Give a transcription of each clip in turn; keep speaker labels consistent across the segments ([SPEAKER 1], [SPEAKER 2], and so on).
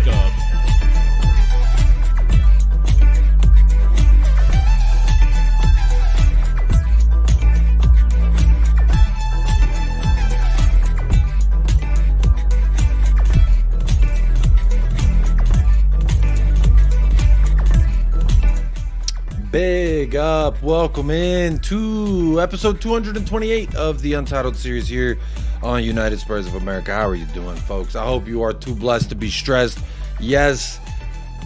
[SPEAKER 1] Jacob.
[SPEAKER 2] Big up, welcome in to episode 228 of the Untitled series here on United Spurs of America. How are you doing, folks? I hope you are too blessed to be stressed. Yes,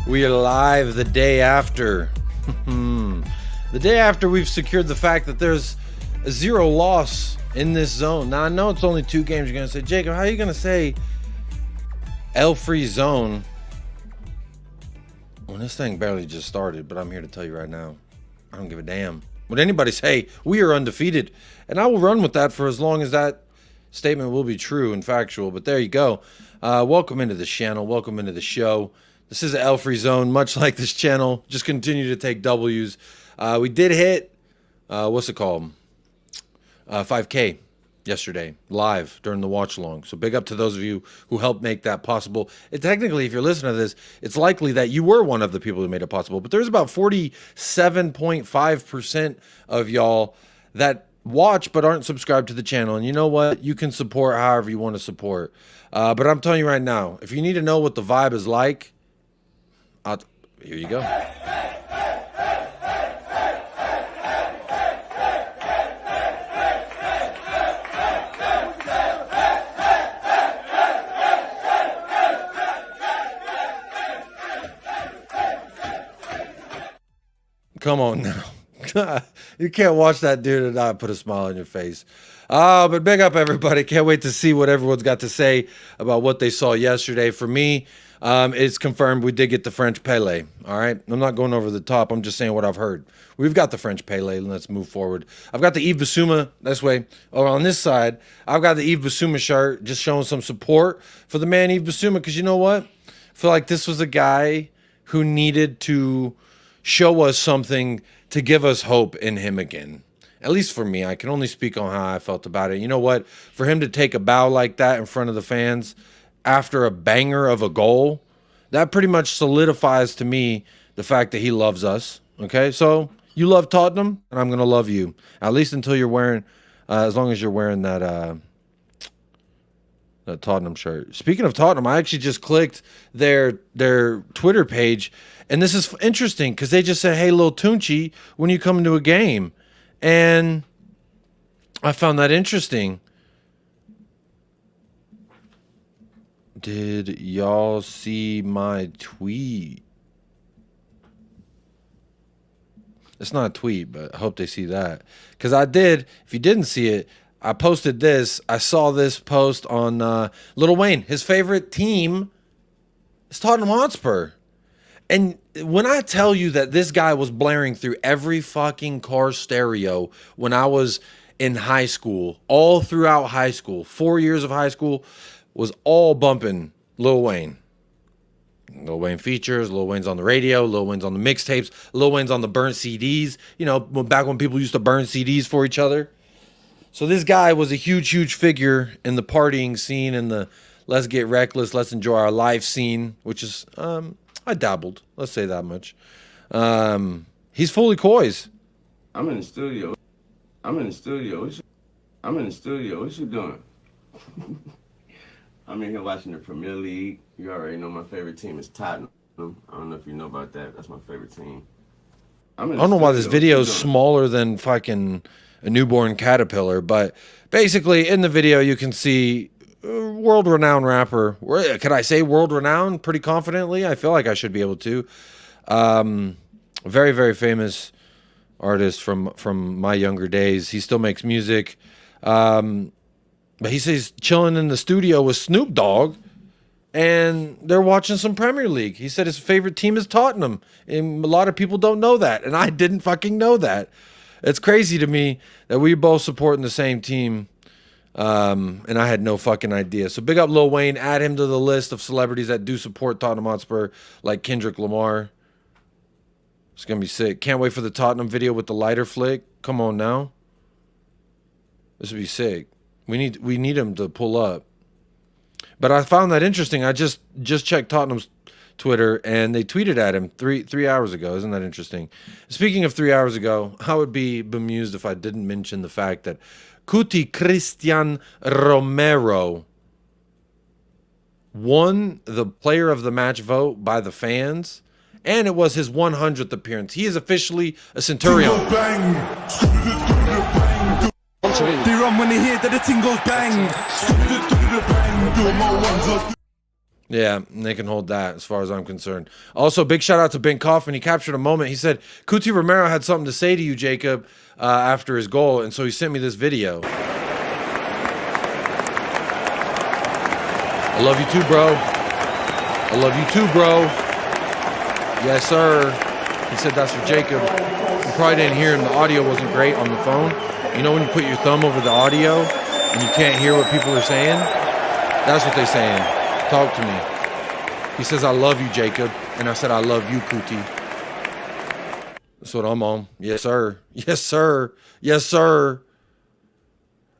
[SPEAKER 2] we are live the day after. The day after we've secured the fact that there's a 0 loss in this zone. Now, I know it's only 2 games. You're going to say, Jacob, how are you going to say L-free zone when this thing barely just started? But I'm here to tell you right now, I don't give a damn what anybody say. We are undefeated, and I will run with that for as long as that statement will be true and factual. But there you go. Welcome into the channel. Welcome into the show. This is an L-free zone, much like this channel. Just continue to take W's. We did hit, what's it called? 5K. Yesterday, live during the watch along. So big up to those of you who helped make that possible. And technically, if you're listening to this, it's likely that you were one of the people who made it possible. But there's about 47.5% of y'all that watch but aren't subscribed to the channel. And you know what? You can support however you want to support. But I'm telling you right now, if you need to know what the vibe is like, here you go. Come on now. You can't watch that dude and not put a smile on your face. But big up, everybody. Can't wait to see what everyone's got to say about what they saw yesterday. For me, it's confirmed we did get the French Pele. All right? I'm not going over the top. I'm just saying what I've heard. We've got the French Pele. Let's move forward. I've got the Yves Basuma this way. Or on this side, I've got the Yves Basuma shirt, just showing some support for the man Yves Basuma. Because you know what? I feel like this was a guy who needed to show us something to give us hope in him again. At least for me. I can only speak on how I felt about it. You know what? For him to take a bow like that in front of the fans after a banger of a goal, that pretty much solidifies to me the fact that he loves us. Okay? So, you love Tottenham, and I'm going to love you. At least until you're wearing, as long as you're wearing that Tottenham shirt. Speaking of Tottenham, I actually just clicked their Twitter page, and this is interesting because they just said, hey, Lil Tunchi, when you come into a game. And I found that interesting. Did y'all see my tweet? It's not a tweet, but I hope they see that. Because I did. If you didn't see it, I posted this. I saw this post on Lil Wayne. His favorite team is Tottenham Hotspur. And when I tell you that this guy was blaring through every fucking car stereo when I was in high school, all throughout high school, 4 years of high school, was all bumping Lil Wayne. Lil Wayne features, Lil Wayne's on the radio, Lil Wayne's on the mixtapes, Lil Wayne's on the burnt CDs. You know, back when people used to burn CDs for each other. So this guy was a huge, huge figure in the partying scene and the let's get reckless, let's enjoy our life scene, which is, I dabbled. Let's say that much. He's fully coys.
[SPEAKER 3] I'm in the studio. What you doing? I'm in here watching the Premier League. You already know my favorite team is Tottenham. I don't know if you know about that. That's my favorite team.
[SPEAKER 2] I don't know why this video is smaller than fucking a newborn caterpillar, but basically in the video you can see world-renowned rapper. Could I say world-renowned pretty confidently? I feel like I should be able to. Very, very famous artist from my younger days. He still makes music. But he says chilling in the studio with Snoop Dogg, and they're watching some Premier League. He said his favorite team is Tottenham, and a lot of people don't know that, and I didn't fucking know that. It's crazy to me that we both supporting the same team. And I had no fucking idea. So big up Lil Wayne. Add him to the list of celebrities that do support Tottenham Hotspur, like Kendrick Lamar. It's going to be sick. Can't wait for the Tottenham video with the lighter flick. Come on now. This would be sick. We need him to pull up. But I found that interesting. I just checked Tottenham's Twitter, and they tweeted at him three hours ago. Isn't that interesting? Speaking of 3 hours ago, I would be bemused if I didn't mention the fact that Cuti Christian Romero won the player of the match vote by the fans, and it was his 100th appearance. He is officially a Centurion.
[SPEAKER 1] They run when they hear that the thing goes bang.
[SPEAKER 2] Yeah, they can hold that as far as I'm concerned. Also, big shout out to Ben Kaufman. He captured a moment. He said, Cuti Romero had something to say to you, Jacob, after his goal, and so he sent me this video. I love you too, bro. I love you too, bro. Yes, sir. He said that's for Jacob. You probably didn't hear him. The audio wasn't great on the phone. You know when you put your thumb over the audio and you can't hear what people are saying? That's what they're saying. Talk to me. He says, I love you, Jacob. And I said, I love you, Cuti. That's what I'm on. Yes, sir. Yes, sir. Yes, sir.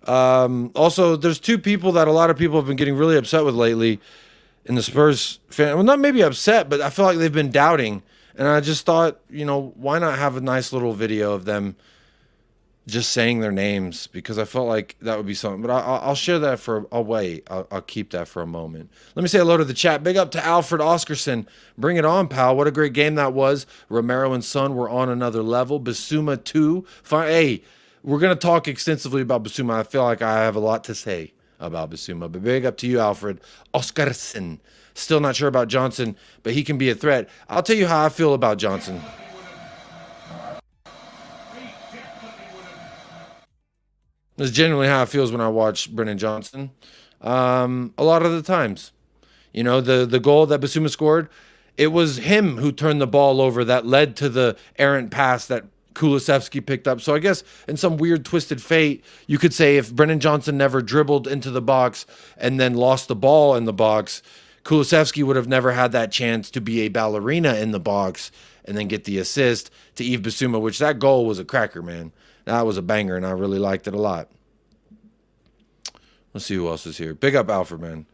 [SPEAKER 2] Also, there's two people that a lot of people have been getting really upset with lately in the Spurs fan. Well, not maybe upset, but I feel like they've been doubting. And I just thought, you know, why not have a nice little video of them just saying their names, because I felt like that would be something. But I'll share that for, I'll wait. I'll keep that for a moment. Let me say hello to the chat. Big up to Alfred Oscarson. Bring it on, pal. What a great game that was. Romero and Son were on another level. Bissouma too. Hey, we're going to talk extensively about Basuma. I feel like I have a lot to say about Basuma. But big up to you, Alfred Oscarson. Still not sure about Johnson, but he can be a threat. I'll tell you how I feel about Johnson. That's generally how it feels when I watch Brennan Johnson. A lot of the times. You know, the goal that Basuma scored, it was him who turned the ball over that led to the errant pass that Kulusevski picked up. So I guess in some weird twisted fate, you could say if Brennan Johnson never dribbled into the box and then lost the ball in the box, Kulusevski would have never had that chance to be a ballerina in the box and then get the assist to Yves Bissouma, which that goal was a cracker, man. That was a banger, and I really liked it a lot. Let's see who else is here. Big up Alfred, man.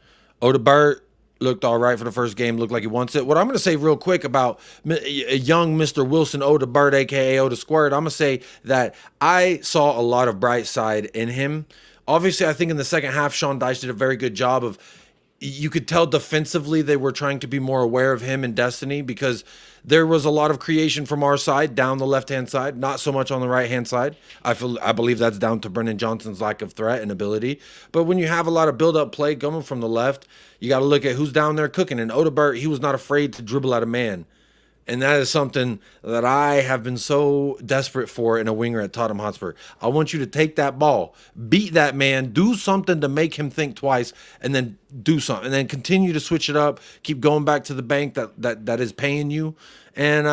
[SPEAKER 2] Odobert looked all right for the first game. Looked like he wants it. What I'm going to say real quick about a young Mr. Wilson Odobert, a.k.a. Oda Squared, I'm going to say that I saw a lot of bright side in him. Obviously, I think in the second half, Sean Dyche did a very good job of, you could tell defensively they were trying to be more aware of him and Destiny, because there was a lot of creation from our side down the left-hand side, not so much on the right-hand side. I believe that's down to Brennan Johnson's lack of threat and ability. But when you have a lot of build-up play coming from the left, you got to look at who's down there cooking. And Odobert, he was not afraid to dribble at a man. And that is something that I have been so desperate for in a winger at Tottenham Hotspur. I want you to take that ball, beat that man, do something to make him think twice, and then do something. And then continue to switch it up, keep going back to the bank that is paying you. And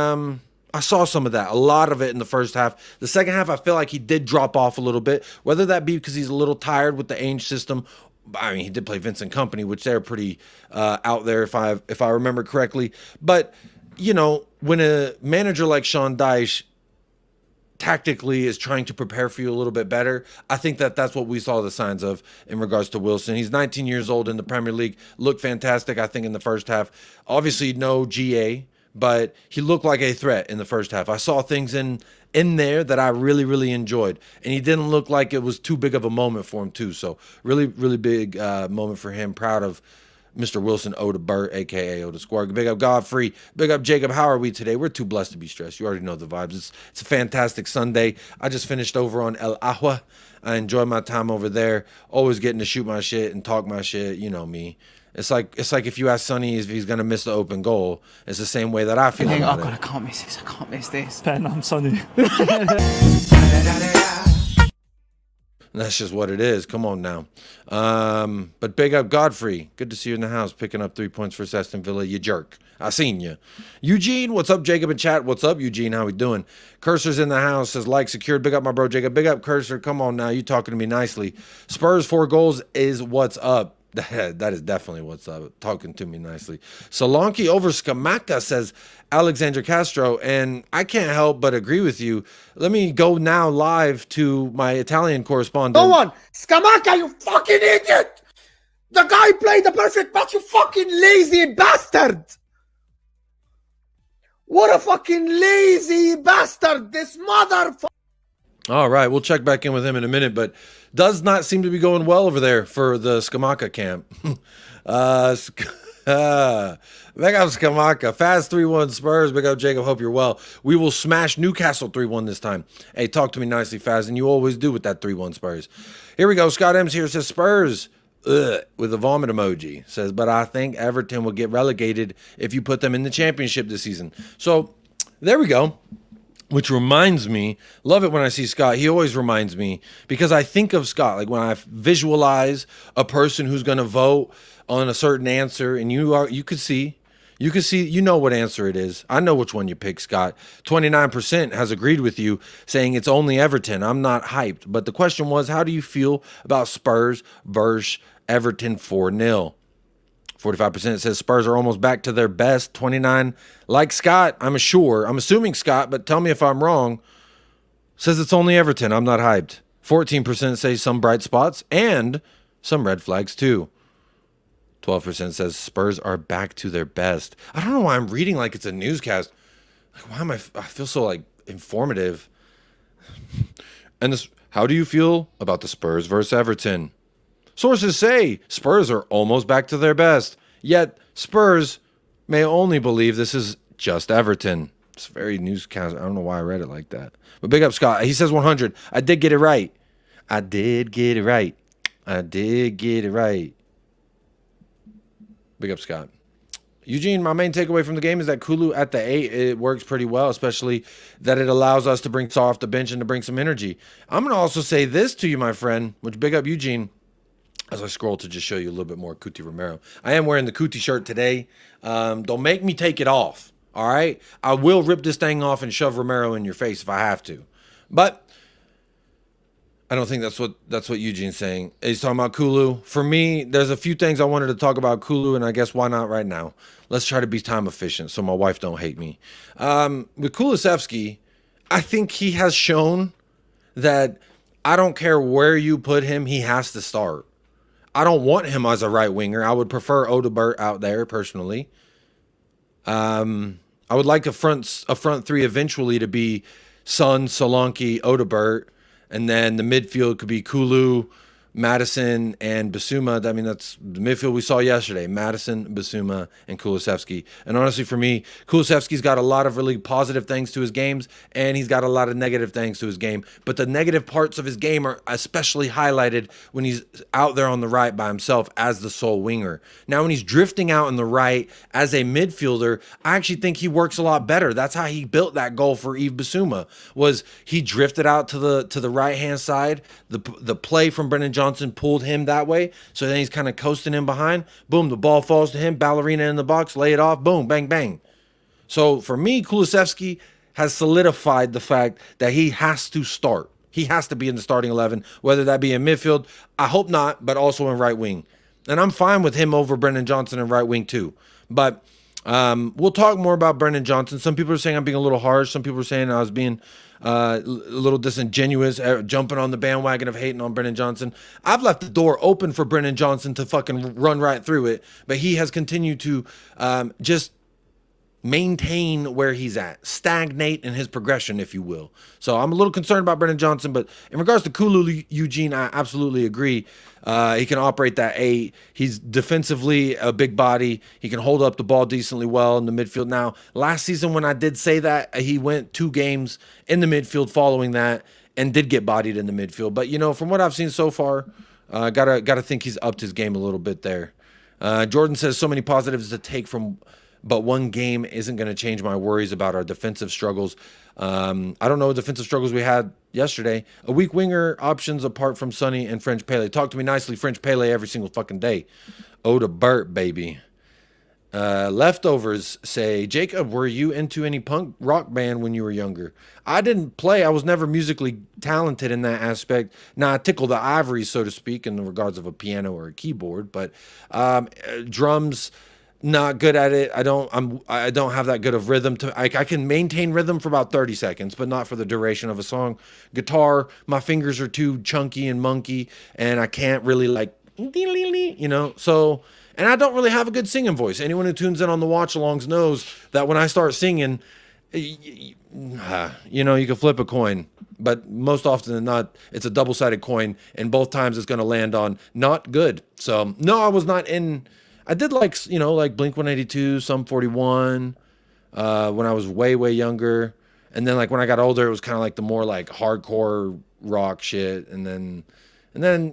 [SPEAKER 2] I saw some of that, a lot of it in the first half. The second half, I feel like he did drop off a little bit, whether that be because he's a little tired with the Ange system. I mean, he did play Vincent Kompany, which they're pretty out there if I remember correctly. But you know, when a manager like Sean Dyche tactically is trying to prepare for you a little bit better, I think that's what we saw the signs of in regards to Wilson. He's 19 years old in the Premier League, looked fantastic, I think, in the first half. Obviously, no GA, but he looked like a threat in the first half. I saw things in there that I really, really enjoyed. And he didn't look like it was too big of a moment for him, too. So really, really big moment for him. Proud of Mr. Wilson Odobert, a.k.a. Oda Squad. Big up Godfrey. Big up Jacob. How are we today? We're too blessed to be stressed. You already know the vibes. It's a fantastic Sunday. I just finished over on El Ahua. I enjoyed my time over there. Always getting to shoot my shit and talk my shit. You know me. It's like if you ask Sonny if he's going to miss the open goal. It's the same way that I feel about it.
[SPEAKER 4] God, I can't miss this. I can't miss this.
[SPEAKER 5] Ben, I'm Sonny.
[SPEAKER 2] That's just what it is. Come on now. But big up Godfrey. Good to see you in the house, picking up 3 points for Aston Villa. You jerk. I seen you. Eugene, what's up, Jacob in chat? What's up, Eugene? How we doing? Cursor's in the house, says like secured. Big up my bro, Jacob. Big up Cursor. Come on now. You talking to me nicely. Spurs 4 goals is what's up. That is definitely what's up. Talking to me nicely. Solanke over Scamacca, says Alexander Castro, and I can't help but agree with you. Let me go now live to my Italian correspondent.
[SPEAKER 6] Go on, Scamacca, you fucking idiot! The guy played the perfect match, you fucking lazy bastard! What a fucking lazy bastard, this motherfucker.
[SPEAKER 2] All right, we'll check back in with him in a minute, but does not seem to be going well over there for the Skamaka camp. Big up Skamaka. Fast 3-1 Spurs. Big up Jacob. Hope you're well. We will smash Newcastle 3-1 this time. Hey, talk to me nicely, Faz, and you always do with that 3-1 Spurs. Here we go. Scott M's here says Spurs with a vomit emoji. Says, but I think Everton will get relegated if you put them in the championship this season. So there we go. Which reminds me, love it when I see Scott. He always reminds me because I think of Scott. Like when I visualize a person who's going to vote on a certain answer, and you could see, you know what answer it is. I know which one you pick, Scott. 29% has agreed with you, saying it's only Everton. I'm not hyped. But the question was, how do you feel about Spurs versus Everton 4-0? 45% says Spurs are almost back to their best. 29, like Scott, I'm assuming Scott, but tell me if I'm wrong, says it's only Everton. I'm not hyped. 14% say some bright spots and some red flags too. 12% says Spurs are back to their best. I don't know why I'm reading like it's a newscast. Like, why am I feel so like informative. And this, how do you feel about the Spurs versus Everton? Sources say Spurs are almost back to their best, yet Spurs may only believe this is just Everton. It's very newscast. I don't know why I read it like that. But big up Scott. He says 100. I did get it right. I did get it right. Big up Scott. Eugene, my main takeaway from the game is that Kulu at the 8, it works pretty well, especially that it allows us to bring Saw off the bench and to bring some energy. I'm going to also say this to you, my friend, which big up Eugene. As I scroll to just show you a little bit more Kuti Romero. I am wearing the Kuti shirt today. Don't make me take it off, all right? I will rip this thing off and shove Romero in your face if I have to. But I don't think that's what Eugene's saying. He's talking about Kulu. For me, there's a few things I wanted to talk about Kulu, and I guess why not right now? Let's try to be time efficient so my wife don't hate me. With Kulusevski, I think he has shown that I don't care where you put him, he has to start. I don't want him as a right winger. I would prefer Odobert out there personally. I would like a front three eventually to be Son, Solanke, Odobert, and then the midfield could be Kulu, Madison, and Basuma. I mean, that's the midfield we saw yesterday. Madison, Basuma, and Kulusevski. And honestly, for me, Kulusevski's got a lot of really positive things to his games, and he's got a lot of negative things to his game. But the negative parts of his game are especially highlighted when he's out there on the right by himself as the sole winger. Now, when he's drifting out in the right as a midfielder, I actually think he works a lot better. That's how he built that goal for Yves Basuma, was he drifted out to the right-hand side. The play from Brennan Johnson pulled him that way, so then he's kind of coasting in behind. Boom, the ball falls to him, ballerina in the box, lay it off, boom, bang, bang. So for me, Kulusevski has solidified the fact that he has to start. He has to be in the starting 11, whether that be in midfield, I hope not, but also in right wing. And I'm fine with him over Brennan Johnson in right wing too. But we'll talk more about Brennan Johnson. Some people are saying I'm being a little harsh. Some people are saying I was being a little disingenuous, jumping on the bandwagon of hating on Brennan Johnson. I've left the door open for Brennan Johnson to fucking run right through it, but he has continued to just maintain where he's at, stagnate in his progression, if you will. So I'm a little concerned about Brennan Johnson, but in regards to Kulu, Eugene, I absolutely agree. He can operate that 8. He's defensively a big body. He can hold up the ball decently well in the midfield. Now, last season when I did say that, he went 2 games in the midfield following that and did get bodied in the midfield. But, you know, from what I've seen so far, gotta think he's upped his game a little bit there. Jordan says so many positives to take from, but one game isn't going to change my worries about our defensive struggles. I don't know what defensive struggles we had yesterday. A weak winger options apart from Sonny and French Pele. Talk to me nicely, French Pele, every single fucking day. Odobert, baby. Leftovers say, Jacob, were you into any punk rock band when you were younger? I didn't play. I was never musically talented in that aspect. Now, I tickle the ivories, so to speak, in the regards of a piano or a keyboard, but drums, not good at it. I don't have that good of rhythm. I can maintain rhythm for about 30 seconds, but not for the duration of a song. Guitar, my fingers are too chunky and monkey, and I can't really like, you know. So And I don't really have a good singing voice. Anyone who tunes in on the watch-alongs knows that when I start singing, you know, you can flip a coin. But most often than not, it's a double-sided coin. And both times it's going to land on not good. So, no, I was not in... I did like, you know, like Blink-182, Sum 41, when I was way, way younger. And then, like, when I got older, it was kind of like the more, like, hardcore rock shit. And then,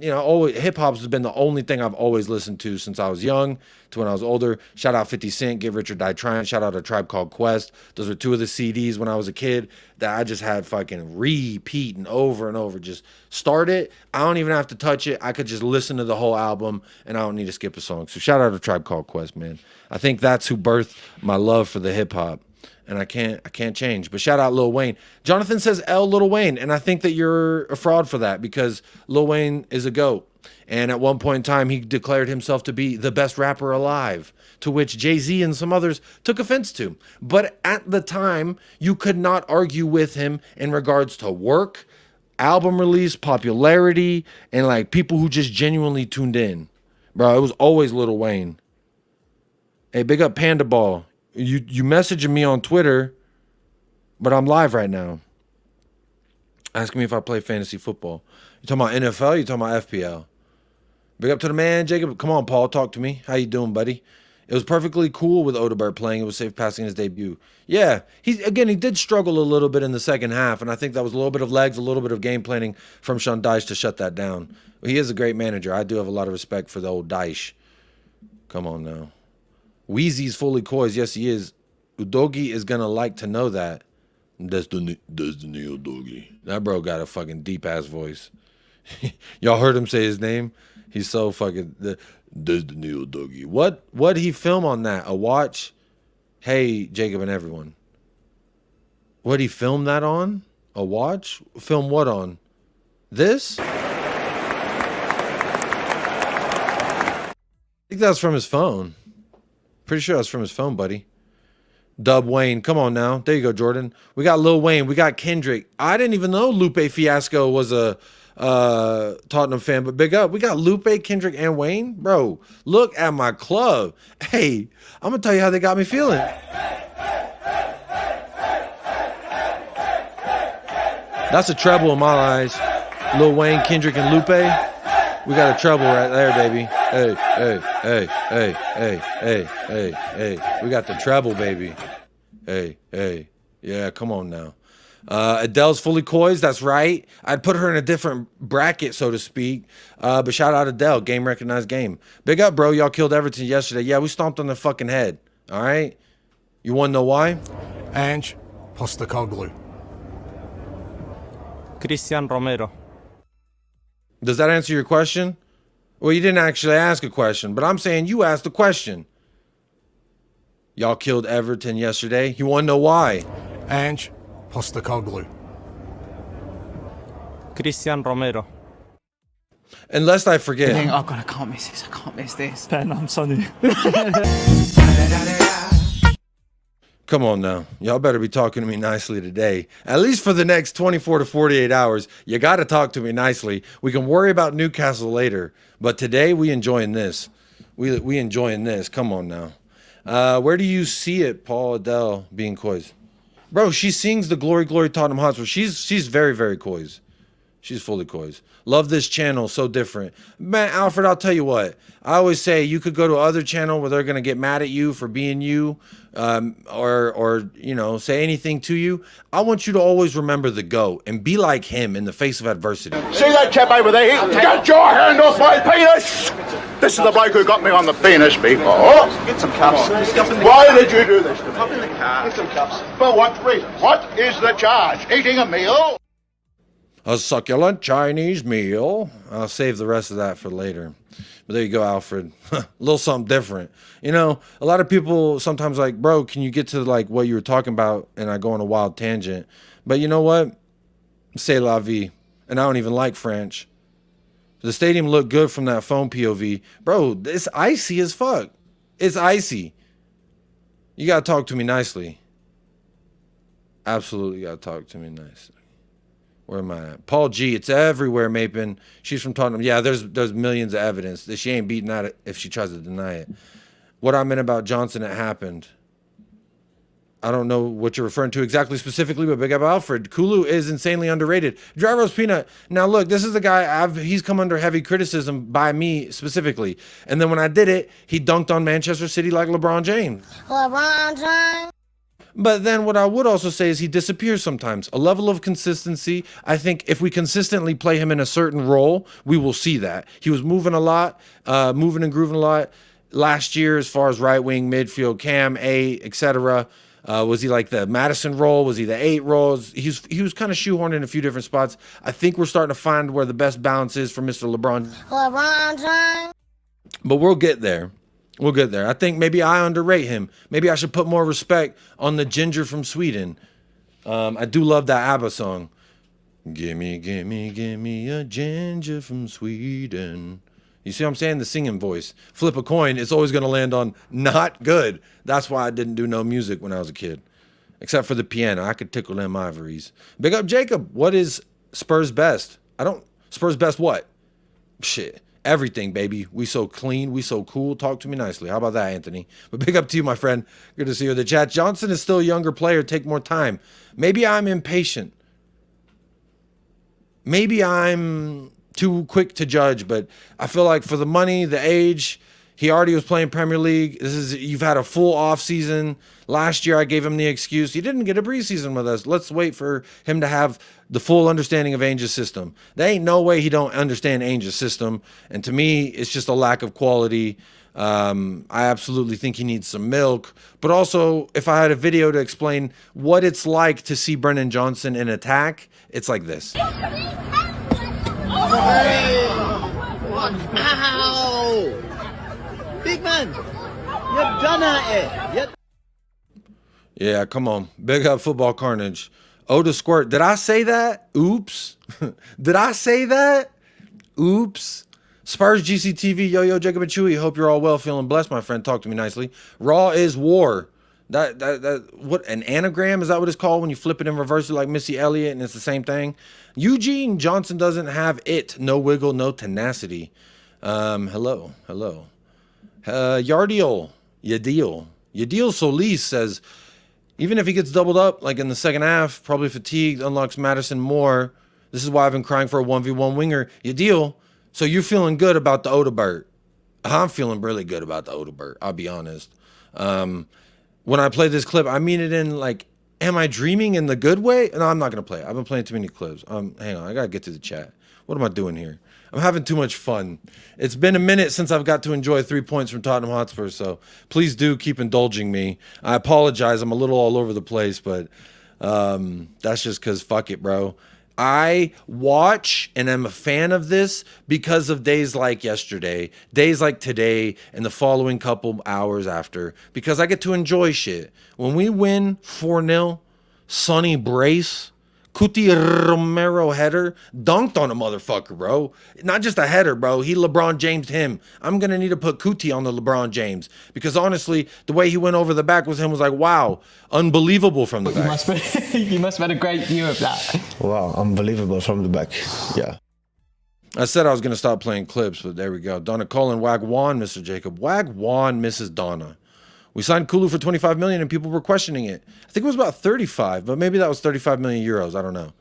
[SPEAKER 2] you know, always, hip-hop has been the only thing I've always listened to since I was young to when I was older. Shout out 50 Cent, Get Rich or Die Trying. Shout out A Tribe Called Quest. Those were two of the CDs when I was a kid that I just had fucking repeating over and over. Just start it. I don't even have to touch it. I could just listen to the whole album, and I don't need to skip a song. So shout out A Tribe Called Quest, man. I think that's who birthed my love for the hip-hop. And I can't change. But shout out Lil Wayne. Jonathan says L Lil Wayne. And I think that you're a fraud for that because Lil Wayne is a GOAT. And at one point in time, he declared himself to be the best rapper alive, to which Jay-Z and some others took offense to. But at the time, you could not argue with him in regards to work, album release, popularity, and like people who just genuinely tuned in. Bro, it was always Lil Wayne. Hey, big up Panda Ball. You messaging me on Twitter, but I'm live right now. Asking me if I play fantasy football. You talking about NFL? You talking about FPL? Big up to the man, Jacob. Come on, Paul, talk to me. How you doing, buddy? It was perfectly cool with Odobert playing. It was safe passing his debut. Yeah, he did struggle a little bit in the second half, and I think that was a little bit of legs, a little bit of game planning from Sean Dyche to shut that down. He is a great manager. I do have a lot of respect for the old Dyche. Come on now. Wheezy's fully coys. Yes, he is. Udogi is going to like to know that. Destiny Udogi. That bro got a fucking deep-ass voice. Y'all heard him say his name? He's so fucking... Destiny Udogi. What he film on that? A watch? Hey, Jacob and everyone. What he filmed that on? A watch? Film what on? This? I think that's from his phone. Pretty sure that's from his phone, buddy. Dub Wayne. Come on now. There you go, Jordan. We got Lil Wayne. We got Kendrick. I didn't even know Lupe Fiasco was a Tottenham fan, but big up. We got Lupe, Kendrick, and Wayne. Bro, look at my club. Hey, I'm going to tell you how they got me feeling. That's a treble in my eyes. Lil Wayne, Kendrick, and Lupe. We got a treble right there, baby. Hey, hey, hey, hey, hey, hey, hey, hey. We got the treble, baby. Hey, hey. Yeah, come on now. Adele's fully coys. That's right. I'd put her in a different bracket, so to speak. But shout out Adele. Game recognized game. Big up, bro. Y'all killed Everton yesterday. Yeah, we stomped on their fucking head. All right? You want to know why?
[SPEAKER 5] Ange Postecoglou.
[SPEAKER 7] Romero.
[SPEAKER 2] Does that answer your question? Well, you didn't actually ask a question, but I'm saying you asked a question. Y'all killed Everton yesterday. You want to know why?
[SPEAKER 5] Ange Postecoglou.
[SPEAKER 7] Romero.
[SPEAKER 2] Unless I forget.
[SPEAKER 4] Oh God, I can't miss this. I can't miss this.
[SPEAKER 7] Ben, I'm Sonny.
[SPEAKER 2] Come on now. Y'all better be talking to me nicely today. At least for the next 24 to 48 hours. You got to talk to me nicely. We can worry about Newcastle later. But today, we enjoying this. We enjoying this. Come on now. Where do you see it, Paul Adele, being coys? Bro, she sings the Glory, Glory Tottenham Hotspur. She's very, very coys. She's fully coys. Love this channel. So different. Man, Alfred, I'll tell you what. I always say you could go to other channel where they're going to get mad at you for being you or you know, say anything to you. I want you to always remember the GOAT and be like him in the face of adversity.
[SPEAKER 8] See that chap over there? Get your hand off my penis! This is the bloke who got me on the penis before. Get some cups. Why did you do this to me? Cup in the car. Get some cups. For what reason? What is the charge? Eating a meal?
[SPEAKER 2] A succulent Chinese meal. I'll save the rest of that for later. But there you go, Alfred. A little something different. You know, a lot of people sometimes like, bro, can you get to like what you were talking about? And I go on a wild tangent. But you know what? C'est la vie. And I don't even like French. The stadium looked good from that phone POV. Bro, it's icy as fuck. It's icy. You got to talk to me nicely. Absolutely got to talk to me nicely. Where am I at? Paul G. It's everywhere, Mapin. She's from Tottenham. Yeah, there's millions of evidence that she ain't beating that if she tries to deny it. What I meant about Johnson, it happened. I don't know what you're referring to exactly specifically, but big up Alfred. Kulu is insanely underrated. Dryros Peanut. Now, look, this is the guy, he's come under heavy criticism by me specifically. And then when I did it, he dunked on Manchester City like LeBron James.
[SPEAKER 6] LeBron James.
[SPEAKER 2] But then what I would also say is he disappears sometimes. A level of consistency. I think if we consistently play him in a certain role, we will see that. He was moving a lot, moving and grooving a lot last year as far as right wing, midfield, cam, etc. Was he like the Madison role? Was he the 8 roles? He was kind of shoehorned in a few different spots. I think we're starting to find where the best balance is for Mr. LeBron.
[SPEAKER 6] LeBron James.
[SPEAKER 2] But we'll get there. We'll get there. I think maybe I underrate him. Maybe I should put more respect on the ginger from Sweden. I do love that ABBA song. Gimme, gimme, gimme a ginger from Sweden. You see what I'm saying? The singing voice. Flip a coin, it's always going to land on not good. That's why I didn't do no music when I was a kid. Except for the piano. I could tickle them ivories. Big up Jacob. What is Spurs best? Spurs best what? Shit. Everything, baby. We so clean. We so cool. Talk to me nicely. How about that, Anthony? But big up to you, my friend. Good to see you in the chat. Johnson is still a younger player. Take more time. Maybe I'm impatient. Maybe I'm too quick to judge, but I feel like for the money, the age, he already was playing Premier League. You've had a full off season. Last year, I gave him the excuse. He didn't get a preseason with us. Let's wait for him to have the full understanding of Ange's system. There ain't no way he don't understand Ange's system. And to me, it's just a lack of quality. I absolutely think he needs some milk. But also, if I had a video to explain what it's like to see Brennan Johnson in attack, it's like this.
[SPEAKER 6] Ow! Big man, you're done at it.
[SPEAKER 2] Yeah, come on. Big up Football Carnage. Oda Squirt. Did I say that? Oops. Did I say that? Oops. Spurs GCTV. Yo, Jacob and Chewy. Hope you're all well, feeling blessed, my friend. Talk to me nicely. Raw is war. That what, an anagram? Is that what it's called when you flip it and reverse it like Missy Elliott and it's the same thing? Eugene Johnson doesn't have it. No wiggle, no tenacity. Hello. Yardiel. Yadiel Solis says, even if he gets doubled up, like in the second half, probably fatigued, unlocks Madison more. This is why I've been crying for a 1v1 winger. Yadiel, so you're feeling good about the Odobert. I'm feeling really good about the Odobert, I'll be honest. When I play this clip, I mean it in like, am I dreaming in the good way? No, I'm not going to play it. I've been playing too many clips. Hang on, I got to get to the chat. What am I doing here? I'm having too much fun. It's been a minute since I've got to enjoy 3 points from Tottenham Hotspur, so please do keep indulging me. I apologize. I'm a little all over the place, but that's just because fuck it, bro. I watch and am a fan of this because of days like yesterday, days like today, and the following couple hours after, because I get to enjoy shit. When we win 4-0, Sonny Brace, Cuti Romero header, dunked on a motherfucker, bro. Not just a header, bro. He LeBron James'd him. I'm going to need to put Cuti on the LeBron James because honestly, the way he went over the back with him was like, wow, unbelievable from the back.
[SPEAKER 4] You must have had a great view of that.
[SPEAKER 9] Wow, unbelievable from the back. Yeah.
[SPEAKER 2] I said I was going to stop playing clips, but there we go. Donna Cullen, Wagwan, Mr. Jacob. Wagwan, Mrs. Donna. We signed Kulu for 25 million and people were questioning it. I think it was about 35, but maybe that was 35 million euros. I don't know.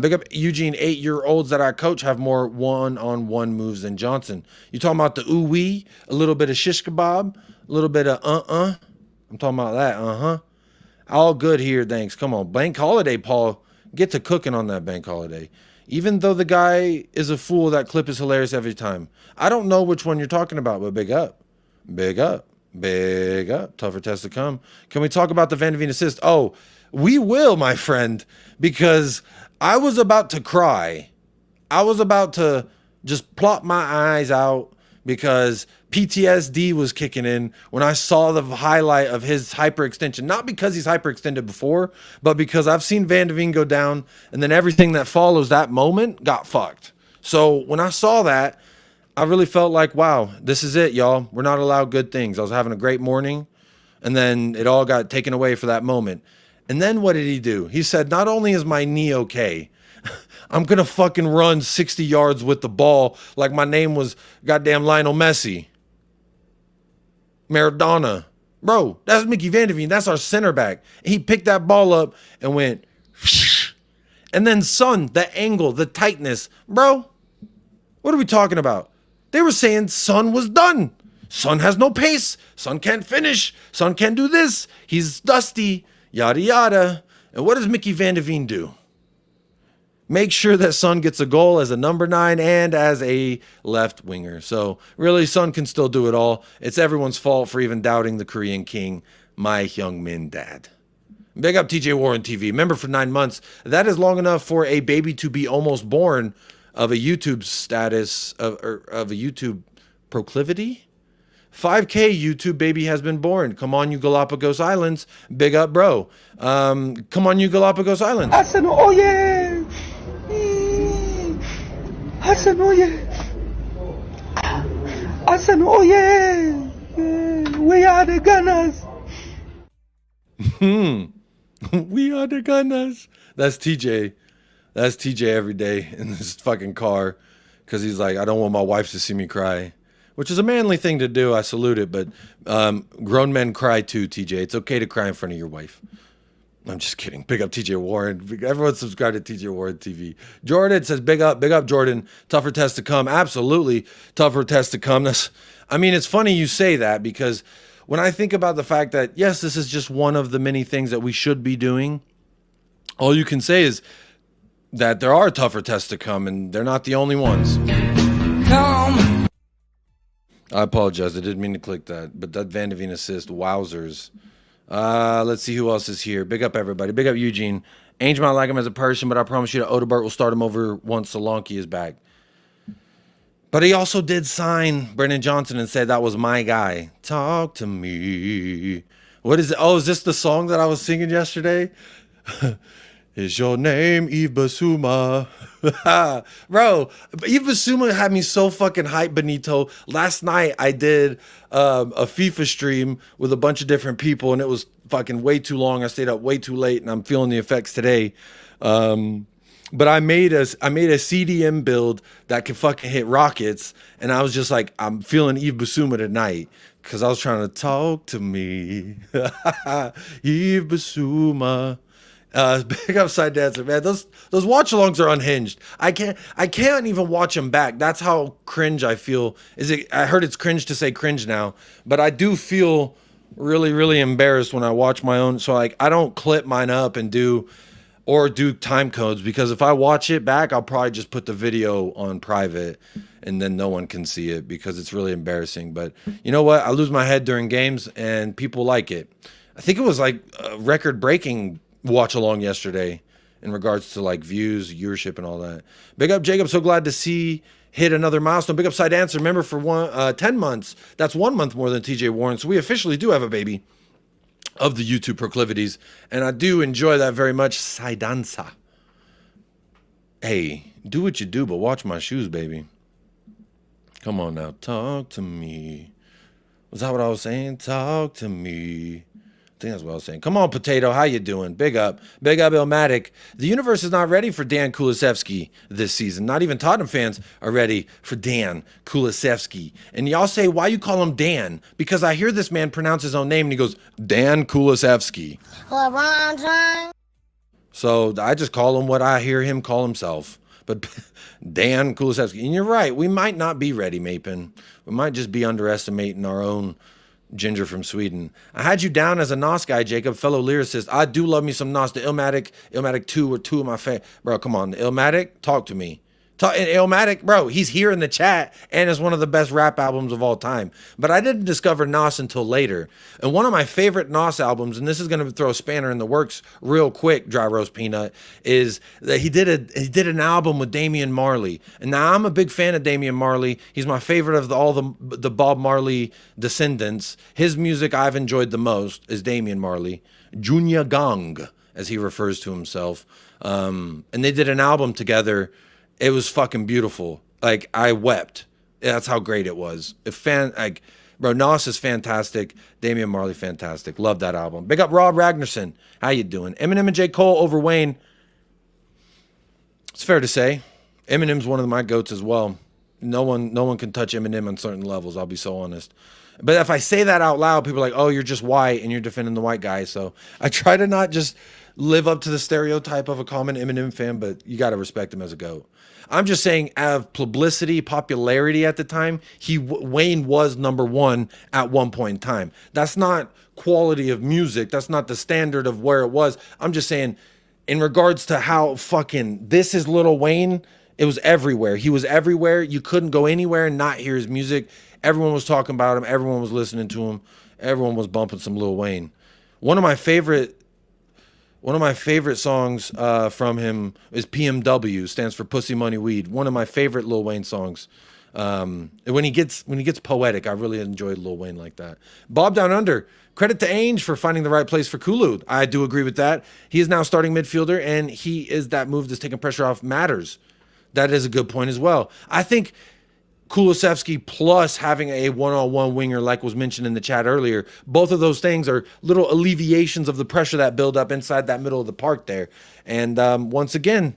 [SPEAKER 2] Big up Eugene, 8-year-olds that I coach have more one-on-one moves than Johnson. You talking about the ooh-wee, a little bit of shish kebab, a little bit of I'm talking about that, All good here, thanks. Come on, bank holiday, Paul. Get to cooking on that bank holiday. Even though the guy is a fool, that clip is hilarious every time. I don't know which one you're talking about, but big up. Big up. Big up. Tougher test to come. Can we talk about the Van de Ven assist? Oh, we will, my friend, because I was about to cry. I was about to just plop my eyes out because PTSD was kicking in when I saw the highlight of his hyperextension. Not because he's hyperextended before, but because I've seen Van de Ven go down and then everything that follows that moment got fucked. So when I saw that, I really felt like, wow, this is it, y'all. We're not allowed good things. I was having a great morning, and then it all got taken away for that moment. And then what did he do? He said, not only is my knee okay, I'm going to fucking run 60 yards with the ball like my name was goddamn Lionel Messi. Maradona. Bro, that's Mickey Van de Veen. That's our center back. He picked that ball up and went, and then Son, the angle, the tightness. Bro, what are we talking about? They were saying Son was done. Son has no pace. Son can't finish. Son can't do this. He's dusty. Yada, yada. And what does Mickey Van de Veen do? Make sure that Son gets a goal as a number 9 and as a left winger. So really, Son can still do it all. It's everyone's fault for even doubting the Korean king, my Hyung-min dad. Big up TJ Warren TV. Member for 9 months. That is long enough for a baby to be almost born of a YouTube status, of a YouTube proclivity. 5K YouTube baby has been born. Come on, you Galapagos Islands. Big up, bro. Come on, you Galapagos Islands.
[SPEAKER 6] Hassan, oh yeah. Hassan, oh yeah. Hassan, oh yeah. We are the Gunners.
[SPEAKER 2] We are the Gunners. That's TJ. That's TJ every day in this fucking car. Because he's like, I don't want my wife to see me cry. Which is a manly thing to do. I salute it. But grown men cry too, TJ. It's okay to cry in front of your wife. I'm just kidding. Big up TJ Warren. Everyone subscribe to TJ Warren TV. Jordan says, big up Jordan. Tougher test to come. Absolutely tougher test to come. I mean, it's funny you say that because when I think about the fact that, yes, this is just one of the many things that we should be doing, all you can say is that there are tougher tests to come, and they're not the only ones. Come. I apologize. I didn't mean to click that, but that Van de Veen assist, wowzers. Let's see who else is here. Big up everybody. Big up Eugene. Ange might like him as a person, but I promise you that Odobert will start him over once Solanke is back. But he also did sign Brennan Johnson and said that was my guy. Talk to me. What is it? Oh, is this the song that I was singing yesterday? Is your name Yves Basuma? Bro, Yves Basuma had me so fucking hyped, Benito. Last night I did a FIFA stream with a bunch of different people, and it was fucking way too long. I stayed up way too late, and I'm feeling the effects today. But I made a CDM build that could fucking hit rockets, and I was just like, I'm feeling Yves Basuma tonight because I was trying to talk to me. Yves Basuma. Big upside dancer, man. Those watch-alongs are unhinged. I can't even watch them back. That's how cringe I feel. I heard it's cringe to say cringe now, but I do feel really, really embarrassed when I watch my own. So like, I don't clip mine up and do time codes, because if I watch it back, I'll probably just put the video on private and then no one can see it because it's really embarrassing. But you know what? I lose my head during games and people like it. I think it was like a record-breaking watch along yesterday in regards to like views, viewership, and all that. Big up Jacob, so glad to see hit another milestone. Big up Side Answer, remember for 10 months. That's 1 month more than TJ Warren. So we officially do have a baby of the YouTube proclivities, and I do enjoy that very much. Side Answer. Hey, do what you do, but watch my shoes, baby. Come on now, talk to me. Was that what I was saying? Talk to me. I think that's what I was saying. Come on, Potato. How you doing? Big up. Big up, Illmatic. The universe is not ready for Dan Kulusevski this season. Not even Tottenham fans are ready for Dan Kulusevski. And y'all say, why you call him Dan? Because I hear this man pronounce his own name and he goes, Dan Kulusevski. So I just call him what I hear him call himself. But Dan Kulusevski. And you're right. We might not be ready, Mapin. We might just be underestimating our own Ginger from Sweden. I had you down as a Nos guy, Jacob, fellow lyricist. I do love me some Nos. The Illmatic 2 were two of my favorite. Bro, come on. The Illmatic, talk to me. Illmatic, bro, he's here in the chat and is one of the best rap albums of all time. But I didn't discover Nos until later. And one of my favorite Nos albums, and this is going to throw a spanner in the works real quick, Dry Roast Peanut, is that he did an album with Damian Marley. And now I'm a big fan of Damian Marley. He's my favorite of all the Bob Marley descendants. His music I've enjoyed the most is Damian Marley. Junior Gang, as he refers to himself. And they did an album together. It was fucking beautiful. Like, I wept. That's how great it was. Bro, Nos is fantastic. Damian Marley, fantastic. Love that album. Big up Rob Ragnarsson. How you doing? Eminem and J. Cole over Wayne. It's fair to say. Eminem's one of my goats as well. No one can touch Eminem on certain levels, I'll be so honest. But if I say that out loud, people are like, oh, you're just white and you're defending the white guy. So I try to not just live up to the stereotype of a common Eminem fan, but you got to respect him as a GOAT. I'm just saying, out of publicity, popularity at the time, Wayne was number one at one point in time. That's not quality of music. That's not the standard of where it was. I'm just saying, in regards to how fucking this is Lil Wayne, it was everywhere. He was everywhere. You couldn't go anywhere and not hear his music. Everyone was talking about him. Everyone was listening to him. Everyone was bumping some Lil Wayne. One of my favorite songs from him is PMW, stands for Pussy Money Weed. One of my favorite Lil Wayne songs. When he gets poetic, I really enjoyed Lil Wayne like that. Bob Down Under, credit to Ange for finding the right place for Kulu. I do agree with that. He is now starting midfielder, and he is that move that's taking pressure off matters. That is a good point as well. I think Kulusevski plus having a one-on-one winger, like was mentioned in the chat earlier, both of those things are little alleviations of the pressure that build up inside that middle of the park there. And once again,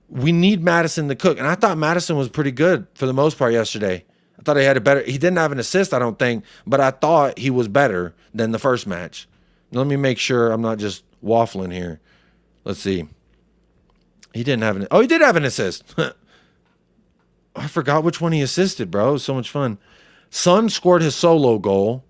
[SPEAKER 2] we need Madison to cook. And I thought Madison was pretty good for the most part yesterday. I thought he didn't have an assist, I don't think, but I thought he was better than the first match. Let me make sure I'm not just waffling here. Let's see. He did have an assist. I forgot which one he assisted, bro. It was so much fun. Son scored his solo goal.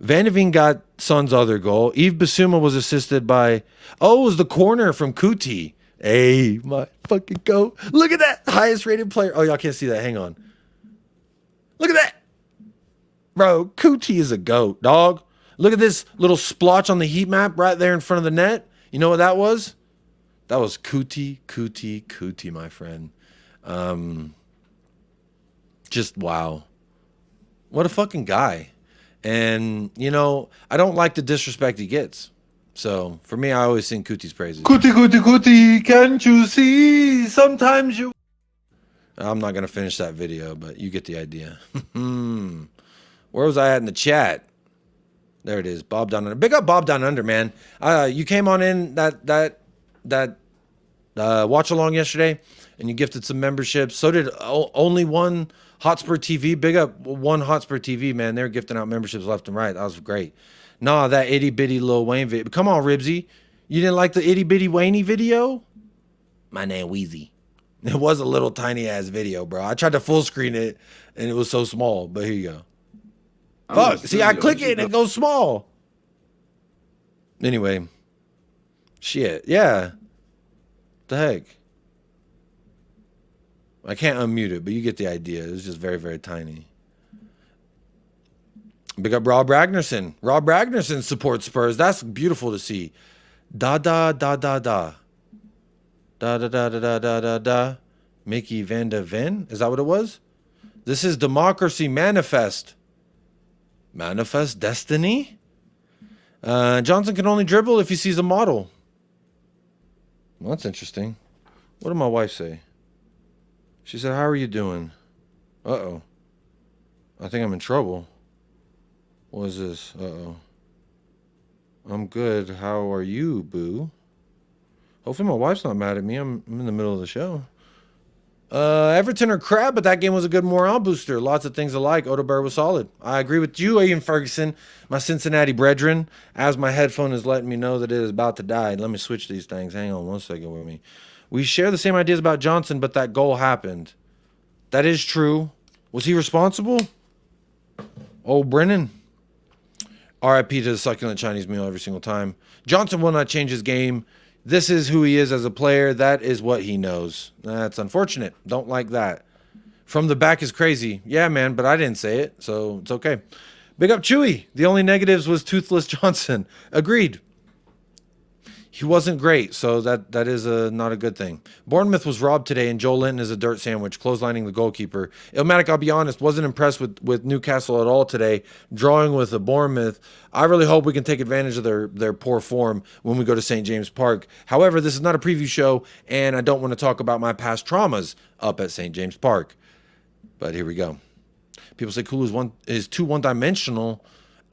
[SPEAKER 2] Van de Ven got Son's other goal. Yves Basuma was assisted by... Oh, it was the corner from Kuti. Hey, my fucking goat. Look at that. Highest rated player. Oh, y'all can't see that. Hang on. Look at that. Bro, Kuti is a goat, dog. Look at this little splotch on the heat map right there in front of the net. You know what that was? That was Kuti, my friend. Just wow. What a fucking guy. And, you know, I don't like the disrespect he gets. So, for me, I always sing Kuti's praises. Kuti, can't you see? Sometimes you... I'm not going to finish that video, but you get the idea. Where was I at in the chat? There it is. Bob Down Under. Big up Bob Down Under, man. You came on in that watch along yesterday, and you gifted some memberships. So did only one Hotspur TV. Big up one Hotspur TV, man. They're gifting out memberships left and right. That was great. Nah, that itty bitty Lil Wayne video. Come on, Ribsy. You didn't like the itty bitty Wayne video? My name Wheezy. It was a little tiny ass video, bro. I tried to full screen it, and it was so small. But here you go. Fuck. See, I click it and it goes small. Anyway. Shit. Yeah. The heck? I can't unmute it, but you get the idea. It's just very, very tiny. Big up Rob Ragnarsson. Rob Ragnarsson supports Spurs. That's beautiful to see. Da da da da da. Da da da da da da da da. Mickey Van de Ven? Is that what it was? This is Democracy Manifest. Manifest Destiny? Johnson can only dribble if he sees a model. Well, that's interesting. What did my wife say? She said, how are you doing? Uh-oh. I think I'm in trouble. What is this? Uh-oh. I'm good. How are you, boo? Hopefully my wife's not mad at me. I'm in the middle of the show. Everton are crap, but that game was a good morale booster. Lots of things alike. Odobert was solid. I agree with you, Ian Ferguson, my Cincinnati brethren, as my headphone is letting me know that it is about to die. Let me switch these things. Hang on one second with me. We share the same ideas about Johnson, but that goal happened. That is true. Was he responsible? Oh, Brennan. RIP to the succulent Chinese meal every single time. Johnson will not change his game. This is who he is as a player. That is what he knows. That's unfortunate. Don't like that. From the back is crazy. Yeah, man, but I didn't say it, so it's okay. Big up Chewy. The only negatives was Toothless Johnson. Agreed. He wasn't great, so that is not a good thing. Bournemouth was robbed today, and Joe Linton is a dirt sandwich, clotheslining the goalkeeper. Ilmatic, I'll be honest, wasn't impressed with Newcastle at all today, drawing with the Bournemouth. I really hope we can take advantage of their poor form when we go to St. James Park. However, this is not a preview show, and I don't want to talk about my past traumas up at St. James Park. But here we go. People say Kulu is too one-dimensional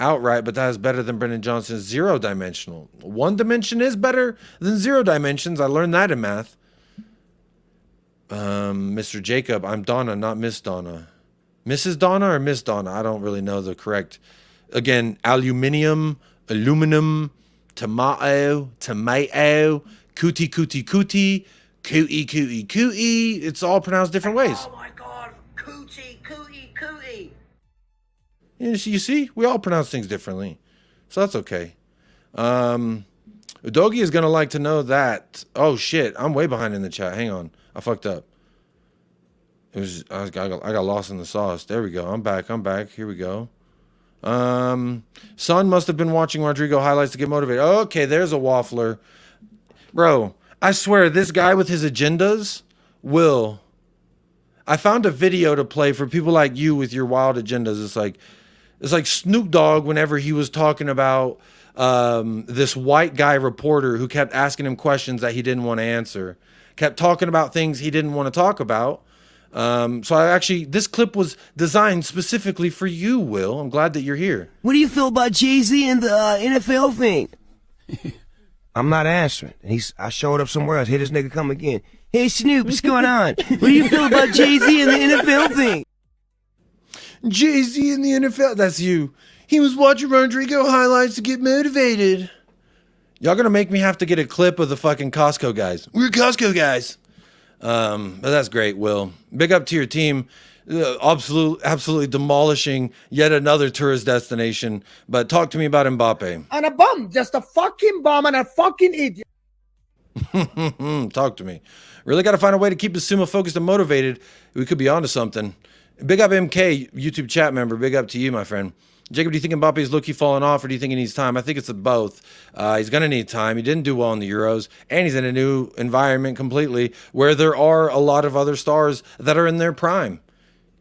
[SPEAKER 2] outright, but that is better than Brendan Johnson's zero-dimensional. One dimension is better than zero dimensions. I learned that in math. Mr. Jacob, I'm Donna, not Miss Donna. Mrs. Donna or Miss Donna? I don't really know the correct. Again, aluminum, tomato, cootie, cootie. It's all pronounced different ways.
[SPEAKER 6] Oh my god, cootie.
[SPEAKER 2] You see, we all pronounce things differently, so that's okay. Udogi is gonna like to know that. Oh shit, I'm way behind in the chat. Hang on, I fucked up. I got lost in the sauce. There we go. I'm back. Here we go. Son must have been watching Rodrigo highlights to get motivated. Okay, there's a waffler, bro. I swear, this guy with his agendas will. I found a video to play for people like you with your wild agendas. It's like Snoop Dogg whenever he was talking about this white guy reporter who kept asking him questions that he didn't want to answer, kept talking about things he didn't want to talk about. So this clip was designed specifically for you, Will. I'm glad that you're here.
[SPEAKER 10] What do you feel about Jay-Z and the NFL thing? I'm not answering. I showed up somewhere else. Here this nigga come again. Hey, Snoop, what's going on? What do you feel about Jay-Z and the NFL thing?
[SPEAKER 2] Jay-Z and the NFL. That's you. He was watching Rodrigo highlights to get motivated. Y'all gonna make me have to get a clip of the fucking Costco guys. We're Costco guys. But that's great, Will. Big up to your team. Absolutely demolishing yet another tourist destination. But talk to me about Mbappe.
[SPEAKER 6] And a bum, just a fucking bum and a fucking idiot.
[SPEAKER 2] Talk to me. Really got to find a way to keep Basuma focused and motivated. We could be onto something. Big up MK, YouTube chat member. Big up to you, my friend. Jacob, do you think Mbappe is low-key falling off, or do you think he needs time? I think it's both. He's going to need time. He didn't do well in the Euros, and he's in a new environment completely where there are a lot of other stars that are in their prime.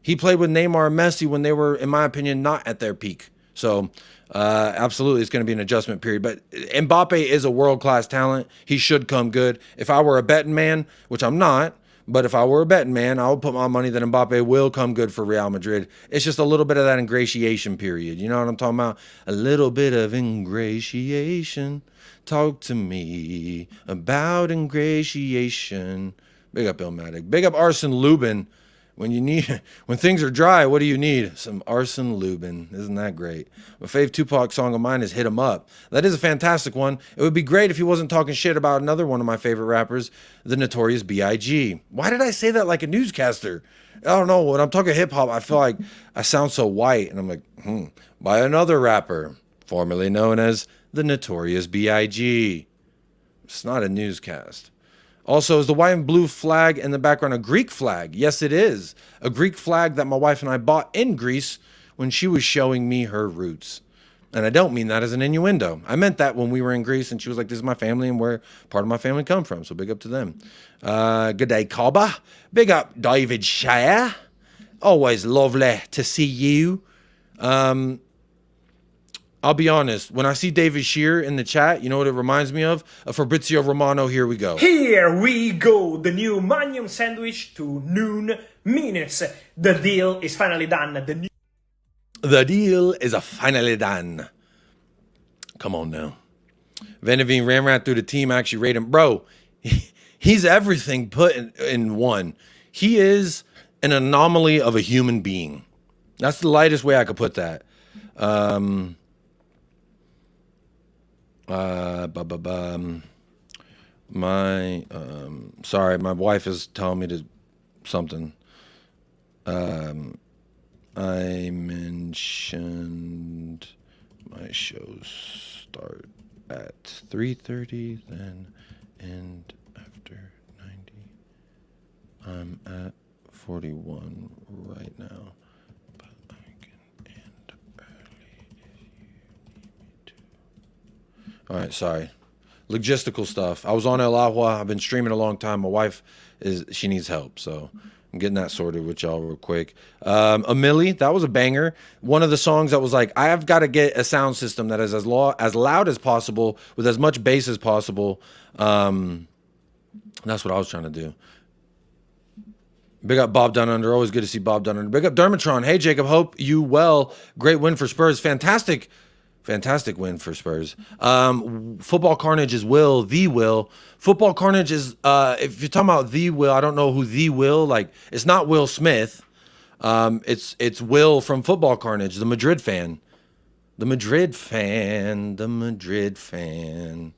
[SPEAKER 2] He played with Neymar and Messi when they were, in my opinion, not at their peak. So, absolutely, it's going to be an adjustment period. But Mbappe is a world-class talent. He should come good. If I were a betting man, which I'm not, but if I were a betting man, I would put my money that Mbappe will come good for Real Madrid. It's just a little bit of that ingratiation period. You know what I'm talking about? A little bit of ingratiation. Talk to me about ingratiation. Big up Illmatic. Big up Arsene Lubin. When things are dry, what do you need? Some Arsene Lubin. Isn't that great? My fave Tupac song of mine is Hit 'Em Up. That is a fantastic one. It would be great if he wasn't talking shit about another one of my favorite rappers, the Notorious B.I.G. Why did I say that like a newscaster? I don't know. When I'm talking hip hop, I feel like I sound so white. And I'm like, by another rapper, formerly known as the Notorious B.I.G. It's not a newscast. Also, is the white and blue flag in the background a Greek flag? Yes, it is. A Greek flag that my wife and I bought in Greece when she was showing me her roots. And I don't mean that as an innuendo. I meant that when we were in Greece and she was like, this is my family and where part of my family come from. So big up to them. Good day, Kaba. Big up, David Shire. Always lovely to see you. I'll be honest, when I see David Shear in the chat, you know what it reminds me of? Fabrizio Romano, Here We Go.
[SPEAKER 11] Here we go, the new Magnum sandwich to noon minutes. The deal is finally done.
[SPEAKER 2] The deal is finally done. Come on now. Venevine ran right through the team. I actually rate him. Bro, he's everything put in one. He is an anomaly of a human being. That's the lightest way I could put that. Sorry, my wife is telling me to something. I mentioned my shows start at 3:30, then end after 90. I'm at 41 right now, but I can end early if you need me to. All right, sorry. Logistical stuff. I was on El Agua. I've been streaming a long time. My wife she needs help, so I'm getting that sorted with y'all real quick. Millie, that was a banger. One of the songs that was like, I've got to get a sound system that is as loud as possible with as much bass as possible. That's what I was trying to do. Big up Bob Down Under. Always good to see Bob Down Under. Big up Dermatron. Hey, Jacob. Hope you well. Great win for Spurs. Fantastic Fantastic win for Spurs. Football Carnage is Will, the Will. Football Carnage is, if you're talking about the Will, I don't know who the Will, like, it's not Will Smith. It's Will from Football Carnage, the Madrid fan. The Madrid fan.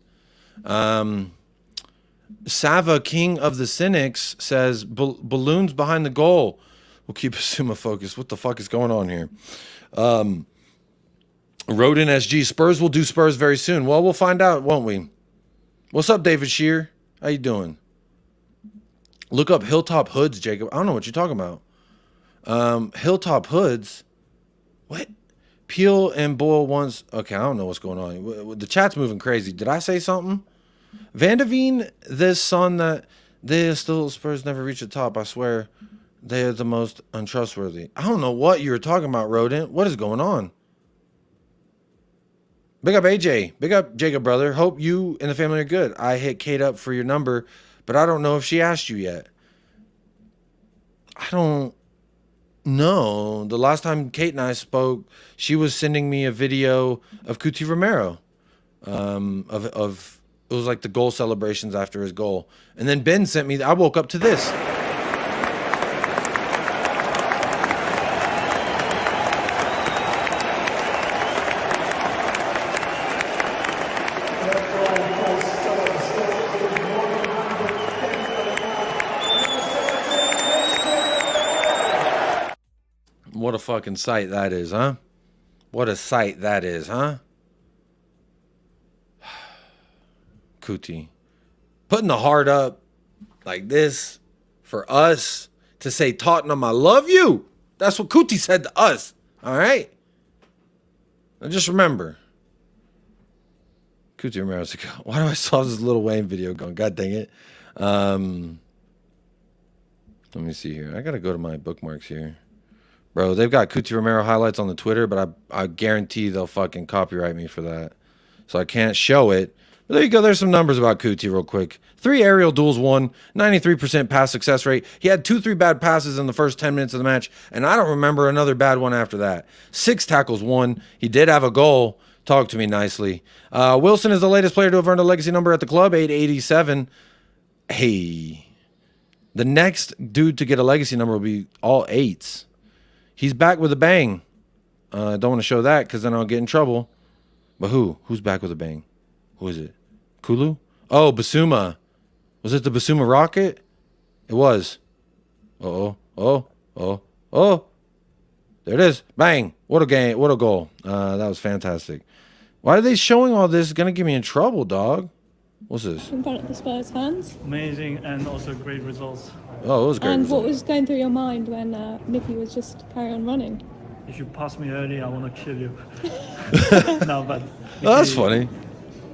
[SPEAKER 2] Sava, King of the Cynics, says, balloons behind the goal. We'll keep Basuma focused. What the fuck is going on here? Rodin SG, Spurs will do Spurs very soon. Well, we'll find out, won't we? What's up, David Shear? How you doing? Look up Hilltop Hoods, Jacob. I don't know what you're talking about. Hilltop Hoods? What? Peel and Boyle once. Okay, I don't know what's going on. The chat's moving crazy. Did I say something? Van de Veen, this son that they are still Spurs never reach the top. I swear they are the most untrustworthy. I don't know what you were talking about, Rodent. What is going on? Big up AJ. Big up Jacob, brother. Hope you and the family are good. I hit Kate up for your number, but I don't know if she asked you yet. I don't know. The last time Kate and I spoke, she was sending me a video of Cuti Romero. It was like the goal celebrations after his goal. And then Ben sent me, I woke up to this. What a fucking sight that is, huh? What a sight that is, huh? Kuti. Putting the heart up like this for us to say, Tottenham, I love you. That's what Kuti said to us. All right? Now just remember. Kuti Romero's like, why do I saw this Lil Wayne video going? God dang it. Let me see here. I got to go to my bookmarks here. Bro, they've got Cuti Romero highlights on the Twitter, but I guarantee they'll fucking copyright me for that. So I can't show it. But there you go. There's some numbers about Cuti real quick. 3 aerial duels won, 93% pass success rate. He had 2-3 bad passes in the first 10 minutes of the match, and I don't remember another bad one after that. 6 tackles won. He did have a goal. Talk to me nicely. Wilson is the latest player to have earned a legacy number at the club, 887. Hey. The next dude to get a legacy number will be all 8s. He's back with a bang. Don't want to show that because then I'll get in trouble. But who? Who's back with a bang? Who is it? Kulu? Oh, Basuma. Was it the Basuma rocket? It was. Oh. There it is. Bang. What a game. What a goal. That was fantastic. Why are they showing all this? It's going to get me in trouble, dog. What's this?
[SPEAKER 12] In front of the Spurs fans.
[SPEAKER 13] Amazing and also great results.
[SPEAKER 2] Oh, it was great.
[SPEAKER 12] And
[SPEAKER 2] results.
[SPEAKER 12] what was going through your mind when Mickey was just carry on running?
[SPEAKER 13] If you pass me early, I want to kill you. No, but Mickey,
[SPEAKER 2] Oh, that's funny.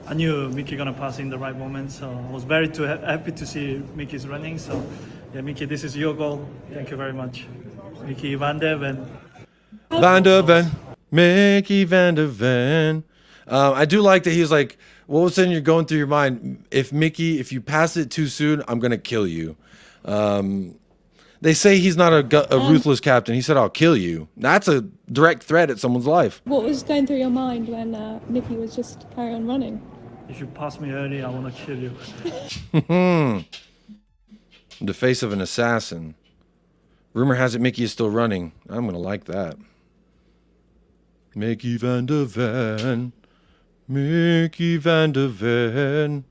[SPEAKER 13] I knew Mickey gonna pass in the right moment, so I was very happy to see Mickey's running. So, yeah, Mickey, this is your goal. Thank you very much, Mickey van der Ven.
[SPEAKER 2] Van der Ven. Mickey van der Ven. I do like that he was like, what was in your going through your mind? If you pass it too soon, I'm going to kill you. They say he's not a ruthless captain. He said, I'll kill you. That's a direct threat at someone's life.
[SPEAKER 12] What was going through your mind when Mickey was just carry on running?
[SPEAKER 13] If you pass me early, I want to kill you.
[SPEAKER 2] The face of an assassin. Rumor has it Mickey is still running. I'm going to like that. Mickey van der Ven. Mickey van der Ven.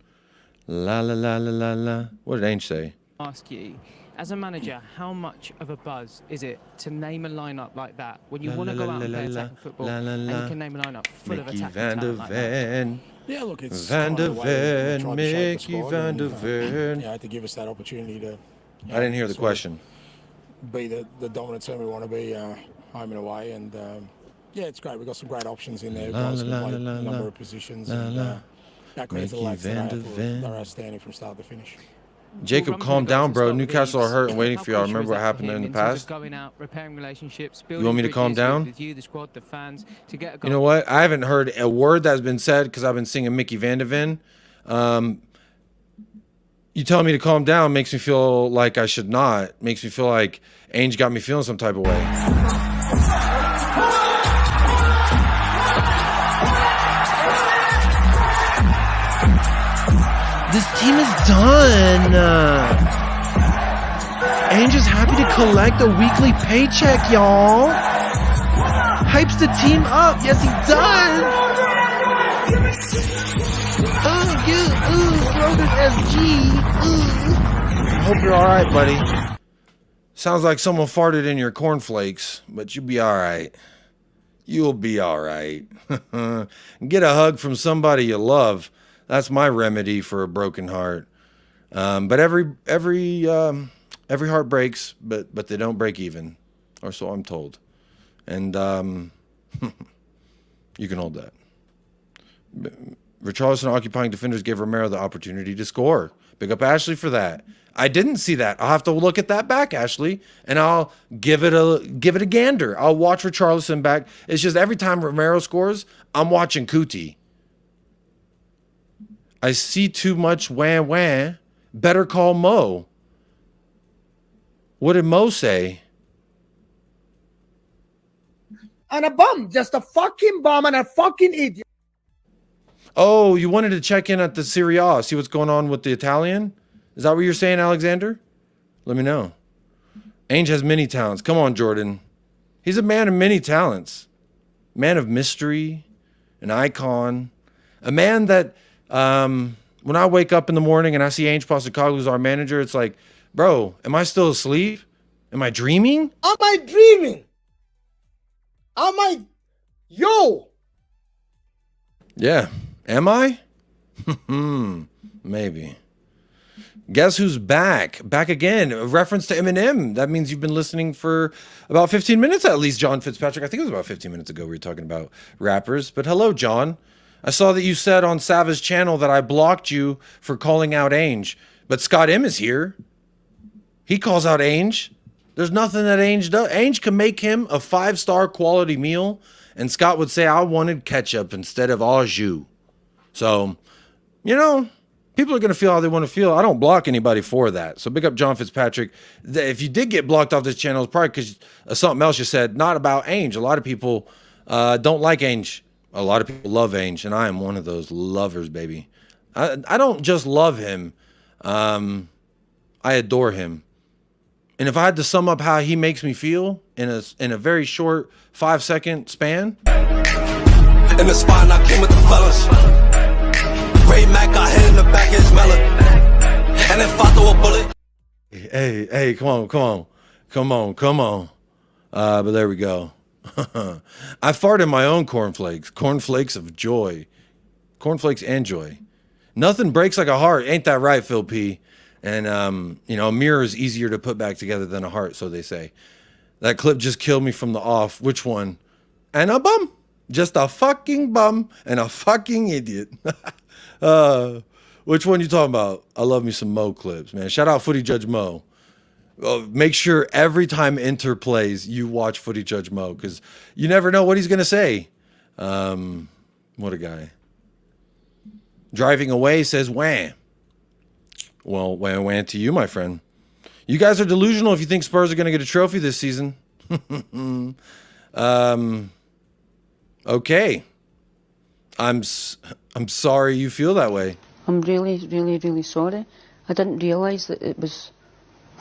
[SPEAKER 2] La la la la la la. What did Ange say?
[SPEAKER 14] Ask you, as a manager, how much of a buzz is it to name a lineup like that when you want to go out and play attacking football and you can name a lineup full of attacking talent like that?
[SPEAKER 5] Yeah, look, it's
[SPEAKER 2] Van der Ven,
[SPEAKER 5] Mickey
[SPEAKER 2] Van der Ven.
[SPEAKER 5] Yeah, to give us that opportunity to.
[SPEAKER 2] I didn't hear the question.
[SPEAKER 5] Be the dominant team we want to be, home and away, and yeah, it's great. We've got some great options in there. Guys can play a number of positions, and credit to the lads today. They're outstanding from start to finish.
[SPEAKER 2] Jacob, calm down, bro. Newcastle are hurt and waiting for y'all. Remember what happened in the past?
[SPEAKER 14] Going out, repairing relationships,
[SPEAKER 2] You want me to calm down?
[SPEAKER 14] with you, the squad, the fans, to get a goal.
[SPEAKER 2] You know what? I haven't heard a word that's been said because I've been singing Mickey van der Ven. You telling me to calm down makes me feel like I should not. Makes me feel like Ange got me feeling some type of way. This team is done. Ange is happy to collect a weekly paycheck, y'all. Hypes the team up. Yes, he does. Broden SG. I hope you're all right, buddy. Sounds like someone farted in your cornflakes, but you'll be all right. You'll be all right. Get a hug from somebody you love. That's my remedy for a broken heart. But every heart breaks, but they don't break even, or so I'm told. And you can hold that. Richarlison occupying defenders gave Romero the opportunity to score. Big up Ashley for that. I didn't see that. I'll have to look at that back, Ashley, and I'll give it a gander. I'll watch Richarlison back. It's just every time Romero scores, I'm watching Kuti. I see too much wah. Better call Mo. What did Mo say?
[SPEAKER 6] And a bum, just a fucking bum and a fucking idiot.
[SPEAKER 2] Oh, you wanted to check in at the Serie A, see what's going on with the Italian? Is that what you're saying, Alexander? Let me know. Ange has many talents. Come on, Jordan. He's a man of many talents. Man of mystery, an icon. A man that, when I wake up in the morning and I see Ange Postecoglou as our manager, it's like, bro, am I still asleep? Am I dreaming?
[SPEAKER 6] Am I dreaming? Yo!
[SPEAKER 2] Yeah. Am I? Maybe. Guess who's back? Back again. A reference to Eminem. That means you've been listening for about 15 minutes at least, John Fitzpatrick. I think it was about 15 minutes ago we were talking about rappers. But hello, John. I saw that you said on Sava's channel that I blocked you for calling out Ange. But Scott M is here. He calls out Ange. There's nothing that Ange does. Ange can make him a 5-star quality meal. And Scott would say, I wanted ketchup instead of au jus. So, you know, people are going to feel how they want to feel. I don't block anybody for that. So big up John Fitzpatrick. If you did get blocked off this channel, it's probably because of something else you said, not about Ange. A lot of people don't like Ange. A lot of people love Ange, and I am one of those lovers, baby. I don't just love him. I adore him. And if I had to sum up how he makes me feel in a very short 5-second span.
[SPEAKER 15] In the spot, and I came with the fellas. Ray Mac got hit in the back of his melon. And if I throw a bullet.
[SPEAKER 2] Hey, come on. But there we go. I fart in my own cornflakes. Cornflakes of joy. Cornflakes and joy. Nothing breaks like a heart. Ain't that right, Phil P? And, you know, a mirror is easier to put back together than a heart, so they say. That clip just killed me from the off. Which one? And a bum. Just a fucking bum and a fucking idiot. Which one you talking about? I love me some Mo clips, man. Shout out Footy Judge Mo. Make sure every time Inter plays, you watch Footy Judge Mo, because you never know what he's going to say. What a guy. Driving away says, wham. Well, wham to you, my friend. You guys are delusional if you think Spurs are going to get a trophy this season. Okay. I'm sorry you feel that way.
[SPEAKER 16] I'm really sorry. I didn't realise that it was...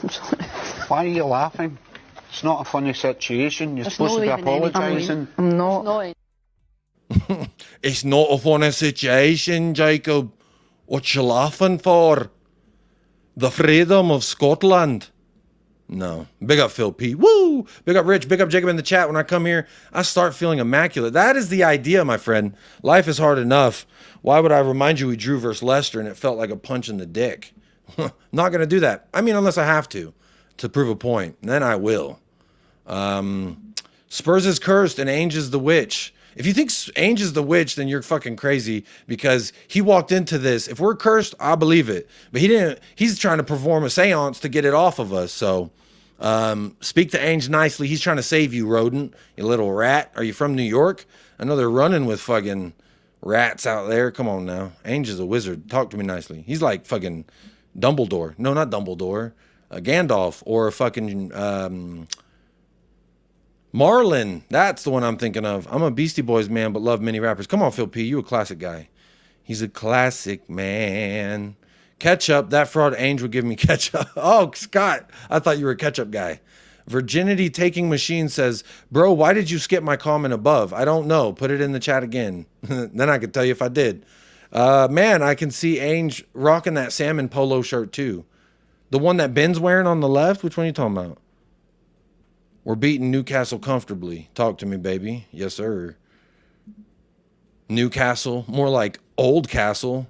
[SPEAKER 16] I'm sorry.
[SPEAKER 17] Why are you laughing? It's not a funny situation. You're supposed to be apologising.
[SPEAKER 16] I'm not.
[SPEAKER 2] It's not a funny situation, Jacob. What you laughing for? The freedom of Scotland. No. Big up Phil P. Woo! Big up Rich. Big up Jacob in the chat. When I come here, I start feeling immaculate. That is the idea, my friend. Life is hard enough. Why would I remind you we drew versus Leicester and it felt like a punch in the dick? Not going to do that. I mean, unless I have to prove a point. Then I will. Spurs is cursed and Ange is the witch. If you think Ange is the witch, then you're fucking crazy, because he walked into this. If we're cursed, I believe it. But he didn't. He's trying to perform a seance to get it off of us. So speak to Ange nicely. He's trying to save you, rodent, you little rat. Are you from New York? I know they're running with fucking rats out there. Come on now. Ange is a wizard. Talk to me nicely. He's like fucking Dumbledore. No, not Dumbledore. Gandalf or fucking... Marlon, that's the one I'm thinking of. I'm a Beastie Boys man, but love many rappers. Come on, Phil P, you a classic guy. He's a classic, man. Ketchup, that fraud Ange would give me ketchup. Oh, Scott, I thought you were a ketchup guy. Virginity Taking Machine says, bro, why did you skip my comment above? I don't know. Put it in the chat again. Then I could tell you if I did. Man, I can see Ange rocking that salmon polo shirt too. The one that Ben's wearing on the left? Which one are you talking about? We're beating Newcastle comfortably. Talk to me, baby. Yes, sir. Newcastle. More like Old Castle.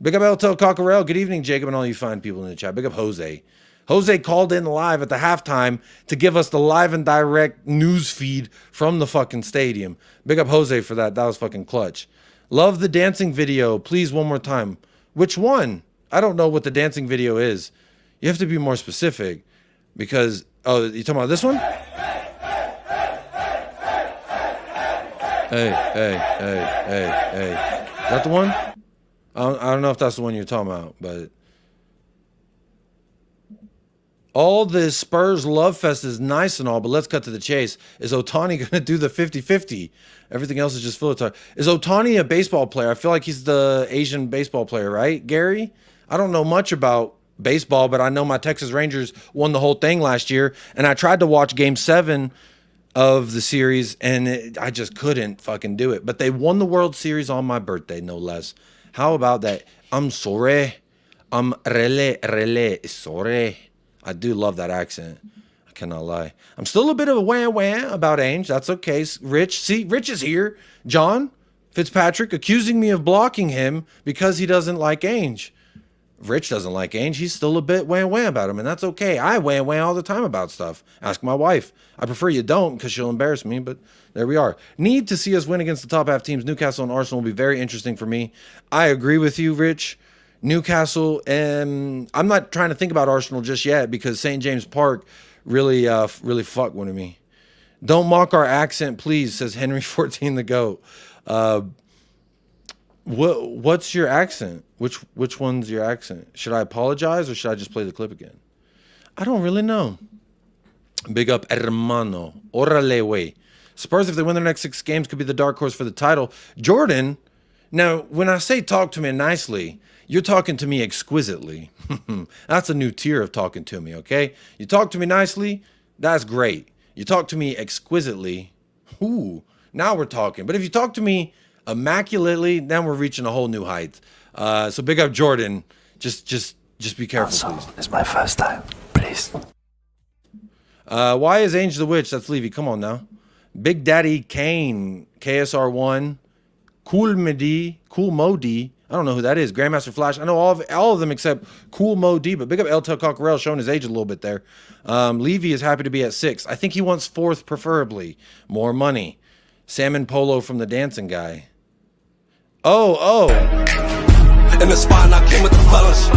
[SPEAKER 2] Big up El Cockerel. Good evening, Jacob, and all you fine people in the chat. Big up Jose. Jose called in live at the halftime to give us the live and direct news feed from the fucking stadium. Big up Jose for that. That was fucking clutch. Love the dancing video. Please, one more time. Which one? I don't know what the dancing video is. You have to be more specific because, oh, you talking about this one? Hey. Is that the one? I don't know if that's the one you're talking about, but all this Spurs love fest is nice and all, but let's cut to the chase. Is Otani going to do the 50-50? Everything else is just full of talk. Is Otani a baseball player? I feel like he's the Asian baseball player, right, Gary? I don't know much about baseball, but I know my Texas Rangers won the whole thing last year, and I tried to watch Game 7 of the series, and I just couldn't fucking do it. But they won the World Series on my birthday, no less. How about that? I'm sorry. I'm really sorry. I do love that accent. I cannot lie. I'm still a bit of a wah about Ange. That's okay. Rich, see, Rich is here. John Fitzpatrick accusing me of blocking him because he doesn't like Ange. Rich doesn't like Ange. He's still a bit wah about him, and that's okay. I wah all the time about stuff. Ask my wife. I prefer you don't because she'll embarrass me, but there we are. Need to see us win against the top half teams. Newcastle and Arsenal will be very interesting for me. I agree with you, Rich. Newcastle, and I'm not trying to think about Arsenal just yet because St. James Park really fucked with me. Don't mock our accent, please, says Henry 14 the GOAT. What's your accent? Which one's your accent? Should I apologize or should I just play the clip again? I don't really know. Big up, hermano. Orale, wey. Spurs, if they win their next 6 games, could be the dark horse for the title. Jordan, now, when I say talk to me nicely, you're talking to me exquisitely. That's a new tier of talking to me, okay? You talk to me nicely, that's great. You talk to me exquisitely, ooh, now we're talking. But if you talk to me immaculately, then we're reaching a whole new height. So big up Jordan. Just be careful, please.
[SPEAKER 18] It's my first time, please.
[SPEAKER 2] Why is Ange the Witch? That's Levy. Come on now. Big Daddy Kane, KSR1, Cool Modi. I don't know who that is. Grandmaster Flash. I know all of them except Cool Modi, but big up El Cockerel showing his age a little bit there. Levy is happy to be at 6. I think he wants 4th preferably. More money. Salmon Polo from the dancing guy. Oh.
[SPEAKER 15] In the spot and I came with the fellas.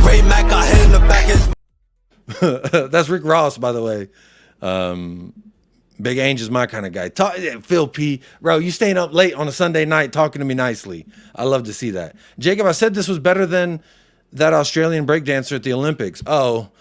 [SPEAKER 15] Ray Mac got hit in the back.
[SPEAKER 2] That's Rick Ross, by the way. Big Ange is my kind of guy. Phil P. Bro, you staying up late on a Sunday night talking to me nicely. I love to see that. Jacob, I said this was better than that Australian breakdancer at the Olympics. Oh,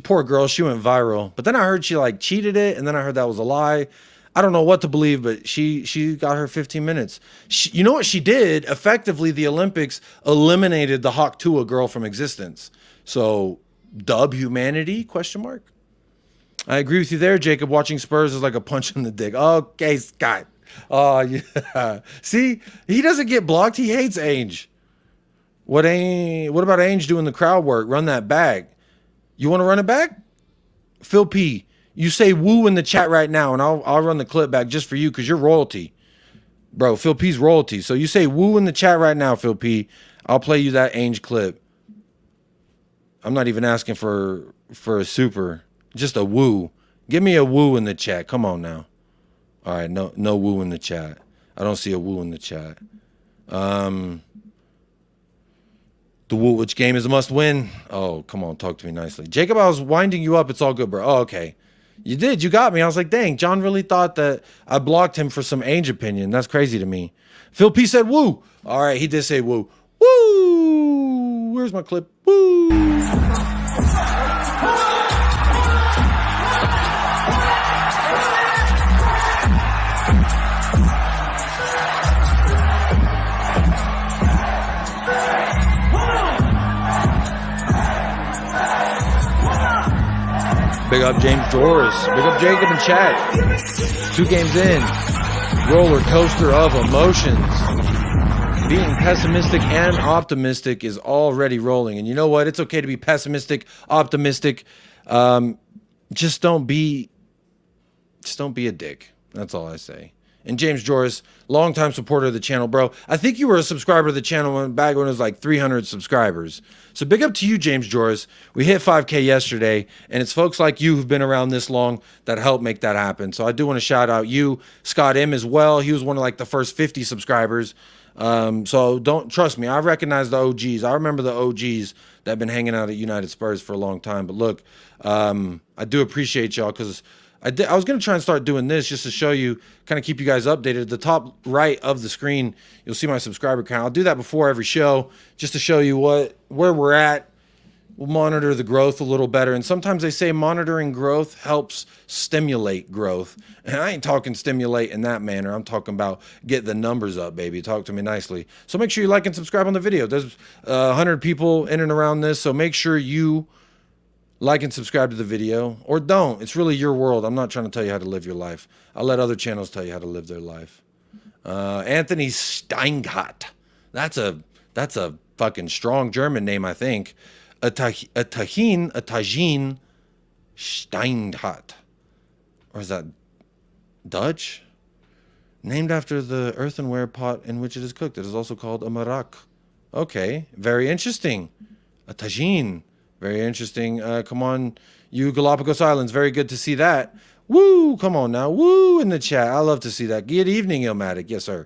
[SPEAKER 2] poor girl. She went viral. But then I heard she like cheated it, and then I heard that was a lie. I don't know what to believe, but she got her 15 minutes. You know what she did? Effectively, the Olympics eliminated the Hawk Tua girl from existence. So, dub humanity, question mark? I agree with you there, Jacob. Watching Spurs is like a punch in the dick. Okay, Scott. Oh, yeah. See, he doesn't get blocked. He hates Ange. What about Ange doing the crowd work? Run that back. You want to run it back? Phil P., you say woo in the chat right now, and I'll run the clip back just for you because you're royalty. Bro, Phil P's royalty. So you say woo in the chat right now, Phil P. I'll play you that Ange clip. I'm not even asking for a super. Just a woo. Give me a woo in the chat. Come on now. All right, no woo in the chat. I don't see a woo in the chat. The woo, which game is a must win? Oh, come on, talk to me nicely. Jacob, I was winding you up. It's all good, bro. Oh, okay. You did. You got me. I was like, dang, John really thought that I blocked him for some Ange opinion. That's crazy to me. Phil P said woo. All right, he did say woo. Woo! Where's my clip? Woo! Big up James Joris. Big up Jacob and chat. 2 games in. Roller coaster of emotions. Being pessimistic and optimistic is already rolling. And you know what? It's okay to be pessimistic, optimistic. Just don't be a dick. That's all I say. And James Joris, longtime supporter of the channel, bro. I think you were a subscriber to the channel back when it was like 300 subscribers. So big up to you, James Joris. We hit 5K yesterday, and it's folks like you who've been around this long that helped make that happen. So I do want to shout out you, Scott M as well. He was one of like the first 50 subscribers. So don't trust me. I recognize the OGs. I remember the OGs that have been hanging out at United Spurs for a long time. But look, I do appreciate y'all because I was going to try and start doing this just to show you, kind of keep you guys updated. At the top right of the screen, you'll see my subscriber count. I'll do that before every show just to show you where we're at. We'll monitor the growth a little better. And sometimes they say monitoring growth helps stimulate growth. And I ain't talking stimulate in that manner. I'm talking about get the numbers up, baby. Talk to me nicely. So make sure you like and subscribe on the video. There's 100 people in and around this. So make sure you like and subscribe to the video, or don't. It's really your world. I'm not trying to tell you how to live your life. I'll let other channels tell you how to live their life. Anthony Steingart. That's a fucking strong German name, I think. A Tagine Steingart. Or is that Dutch? Named after the earthenware pot in which it is cooked. It is also called a marak. Okay, very interesting. A tagine. Very interesting. Come on, you Galapagos Islands. Very good to see that. Woo! Come on now. Woo in the chat. I love to see that. Good evening, Ilmatic. Yes, sir.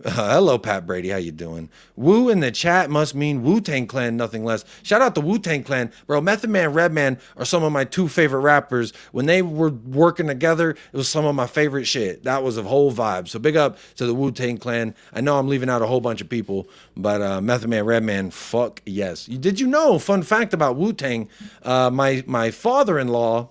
[SPEAKER 2] Hello, Pat Brady. How you doing? Woo in the chat must mean Wu-Tang Clan, nothing less. Shout out to Wu-Tang Clan. Bro, Method Man, Redman are some of my 2 favorite rappers. When they were working together, it was some of my favorite shit. That was a whole vibe. So big up to the Wu-Tang Clan. I know I'm leaving out a whole bunch of people, but Method Man, Redman, fuck yes. Did you know, fun fact about Wu-Tang, my father-in-law,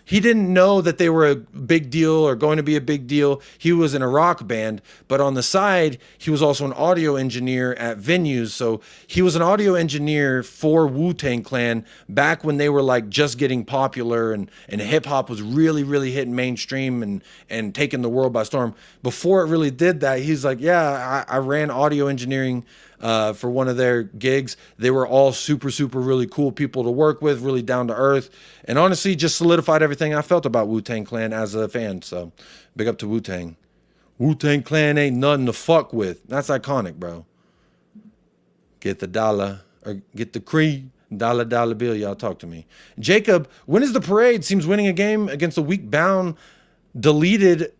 [SPEAKER 2] he didn't know that they were a big deal or going to be a big deal. He was in a rock band, but on the side, he was also an audio engineer at venues. So he was an audio engineer for Wu-Tang Clan back when they were like just getting popular and hip hop was really, really hitting mainstream and taking the world by storm. Before it really did that, he's like, yeah, I ran audio engineering for one of their gigs. They were all super, super really cool people to work with, really down to earth, and honestly just solidified everything I felt about Wu-Tang Clan as a fan. So big up to Wu-Tang. Wu-Tang Clan ain't nothing to fuck with. That's iconic, bro. Get the dollar or get the cream. Dollar bill. Y'all talk to me. Jacob, when is the parade? Seems winning a game against a week bound deleted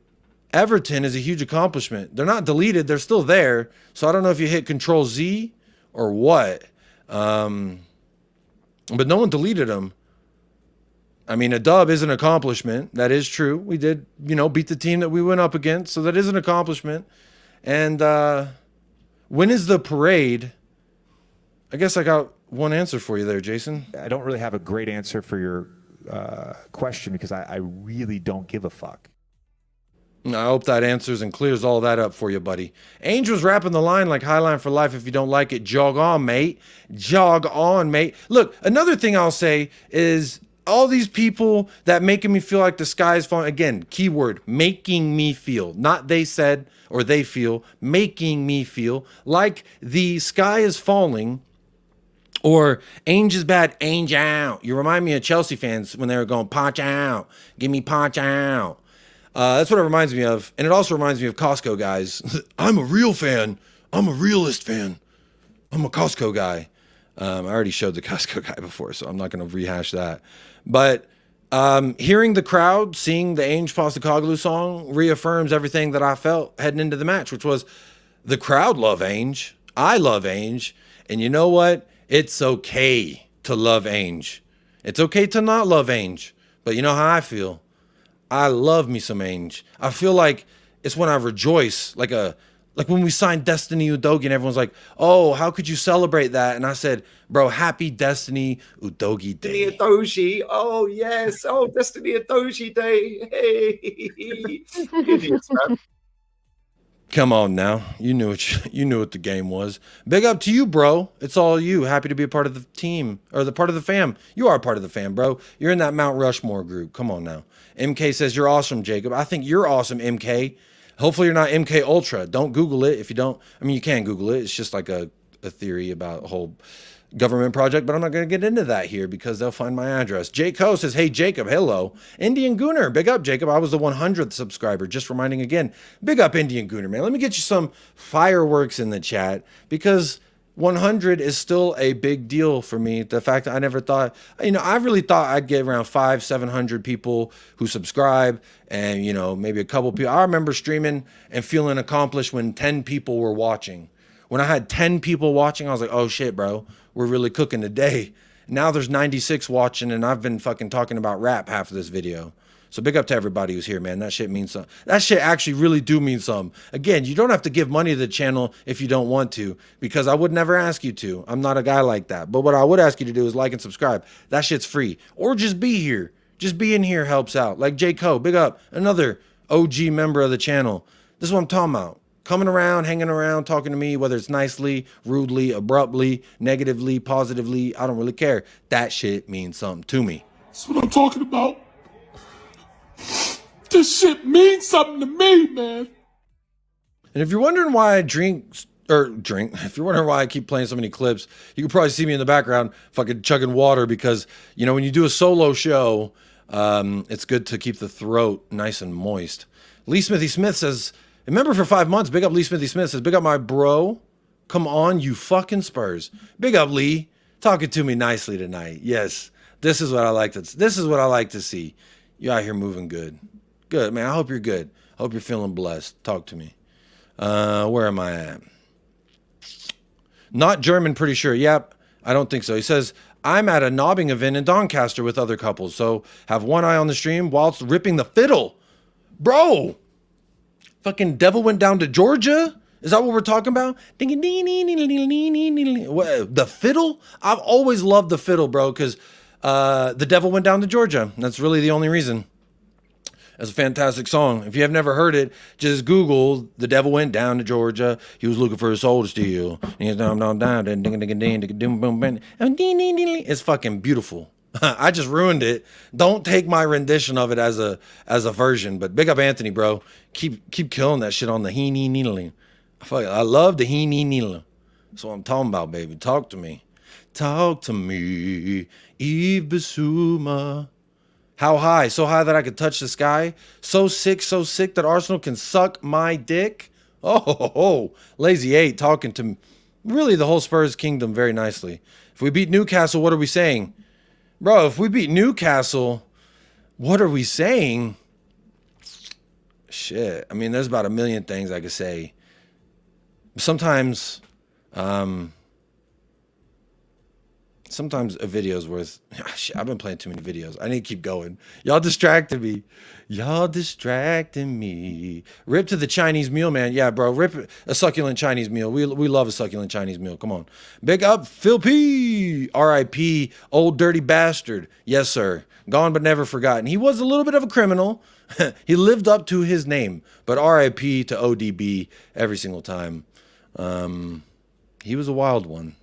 [SPEAKER 2] Everton is a huge accomplishment. They're not deleted. They're still there. So I don't know if you hit Control Z or what. But no one deleted them. I mean, a dub is an accomplishment. That is true. We did, beat the team that we went up against. So that is an accomplishment. And when is the parade? I guess I got one answer for you there, Jason.
[SPEAKER 19] I don't really have a great answer for your question because I really don't give a fuck.
[SPEAKER 2] I hope that answers and clears all that up for you, buddy. Ange was rapping the line like Highline for life. If you don't like it, jog on, mate. Jog on, mate. Look, another thing I'll say is all these people that making me feel like the sky is falling. Again, keyword, making me feel. Not they said or they feel. Making me feel like the sky is falling. Or Ange is bad, Ange out. You remind me of Chelsea fans when they were going, Ponch out. Give me Ponch out. That's what it reminds me of. And it also reminds me of Costco guys. I'm a real fan. I'm a realist fan. I'm a Costco guy. I already showed the Costco guy before, so I'm not going to rehash that. But hearing the crowd sing the Ange Postecoglou song reaffirms everything that I felt heading into the match, which was the crowd love Ange. I love Ange. And you know what? It's okay to love Ange. It's okay to not love Ange. But you know how I feel? I love me some Ange. I feel like it's when I rejoice, like when we signed Destiny Udogie and everyone's like, oh, how could you celebrate that? And I said, bro, happy Destiny Udogie Day.
[SPEAKER 6] Destiny Udogie. Oh, yes. Oh, Destiny Udogie Day. Hey. Idiots, man.
[SPEAKER 2] Come on now. You knew what the game was. Big up to you, bro. It's all you. Happy to be a part of the team or the part of the fam. You are a part of the fam, bro. You're in that Mount Rushmore group. Come on now. MK says you're awesome, Jacob. I think you're awesome, MK. Hopefully you're not MK Ultra. Don't Google it if you don't. I mean, you can Google it. It's just like a theory about a whole government project, but I'm not going to get into that here because they'll find my address. Jake Ho says, hey, Jacob, hello. Indian Gooner, big up, Jacob. I was the 100th subscriber. Just reminding again, big up, Indian Gooner, man. Let me get you some fireworks in the chat because 100 is still a big deal for me. The fact that I never thought, I really thought I'd get around 500-700 people who subscribe and, maybe a couple people. I remember streaming and feeling accomplished when 10 people were watching. When I had 10 people watching, I was like, oh shit, bro, we're really cooking today. Now there's 96 watching and I've been fucking talking about rap half of this video. So big up to everybody who's here, man. That shit means something. That shit actually really do mean something. Again, you don't have to give money to the channel if you don't want to, because I would never ask you to. I'm not a guy like that. But what I would ask you to do is like and subscribe. That shit's free. Or just be here. Just being here helps out. Like J. Co, big up. Another OG member of the channel. This is what I'm talking about. Coming around, hanging around, talking to me, whether it's nicely, rudely, abruptly, negatively, positively, I don't really care. That shit means something to me.
[SPEAKER 1] That's what I'm talking about. This shit means something to me, man.
[SPEAKER 2] And if you're wondering why I if you're wondering why I keep playing so many clips, you can probably see me in the background fucking chugging water because, when you do a solo show, it's good to keep the throat nice and moist. Lee Smithy Smith says, remember for 5 months, big up Lee Smithy Smith says, big up my bro. Come on, you fucking Spurs. Big up Lee, talking to me nicely tonight. Yes, this is what I like to see. You out here moving good. Good, man. I hope you're good. I hope you're feeling blessed. Talk to me. Where am I at? Not German, pretty sure. Yep, I don't think so. He says, I'm at a knobbing event in Doncaster with other couples, so have one eye on the stream whilst ripping the fiddle. Bro! Fucking devil went down to Georgia? Is that what we're talking about? The fiddle? I've always loved the fiddle, bro, because the devil went down to Georgia. That's really the only reason. That's a fantastic song. If you have never heard it, just Google "The Devil Went Down to Georgia. He was looking for a soul to steal. It's fucking beautiful. I just ruined it. Don't take my rendition of it as a version. But big up Anthony, bro. Keep killing that shit on the he-nee needling. I love the he-nee needling. That's what I'm talking about, baby. Talk to me. Talk to me. Eve Basuma. How high? So high that I could touch the sky? So sick that Arsenal can suck my dick? Oh, Lazy 8 talking to really the whole Spurs kingdom very nicely. If we beat Newcastle, what are we saying? Bro, if we beat Newcastle, what are we saying? Shit. I mean, there's about a million things I could say. Sometimes a video's worth... Shit, I've been playing too many videos. I need to keep going. Y'all distracted me. Rip to the Chinese meal, man. Yeah, bro. Rip a succulent Chinese meal. We love a succulent Chinese meal. Come on. Big up Phil P. R.I.P. Old dirty bastard. Yes, sir. Gone but never forgotten. He was a little bit of a criminal. He lived up to his name. But R.I.P. to ODB every single time. He was a wild one.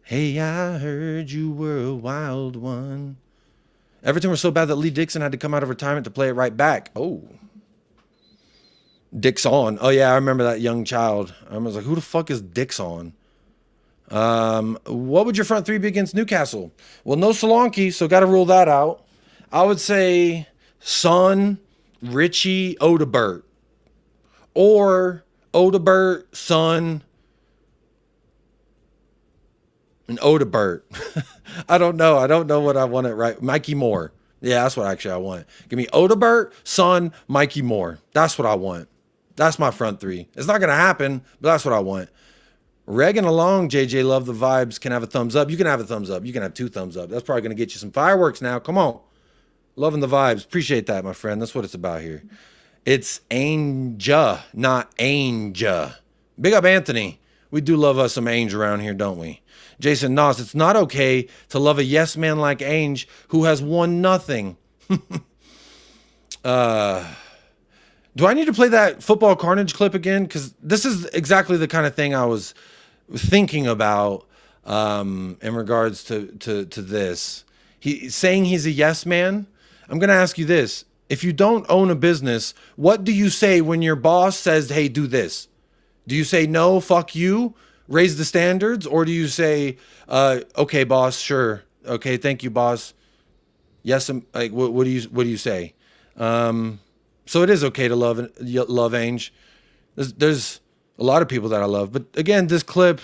[SPEAKER 2] Hey, I heard you were a wild one. Everton was so bad that Lee Dixon had to come out of retirement to play it right back. Oh. Dixon. Oh, yeah, I remember that young child. I was like, who the fuck is Dixon? What would your front three be against Newcastle? Well, no Solanke, so got to rule that out. I would say Son, Richie, Odobert. Or Odobert, Son, and Odobert. I don't know. I don't know what I want it right. Mikey Moore. Yeah, that's what actually I want. Give me Odobert, Son, Mikey Moore. That's what I want. That's my front three. It's not going to happen, but that's what I want. Regan along, JJ Love the Vibes can have a thumbs up. You can have a thumbs up. You can have 2 thumbs up. That's probably going to get you some fireworks now. Come on. Loving the vibes. Appreciate that, my friend. That's what it's about here. It's Ange, not Ange. Big up Anthony. We do love us some Ange around here, don't we? Jason Noss, it's not okay to love a yes man like Ange who has won nothing. Do I need to play that football carnage clip again? Because this is exactly the kind of thing I was thinking about in regards to this. Saying he's a yes man. I'm going to ask you this. If you don't own a business, what do you say when your boss says, hey, do this? Do you say, no, fuck you, raise the standards? Or do you say, okay, boss, sure. Okay, thank you, boss. Yes, like what do you say? So it is okay to love Ange. There's a lot of people that I love. But again, this clip,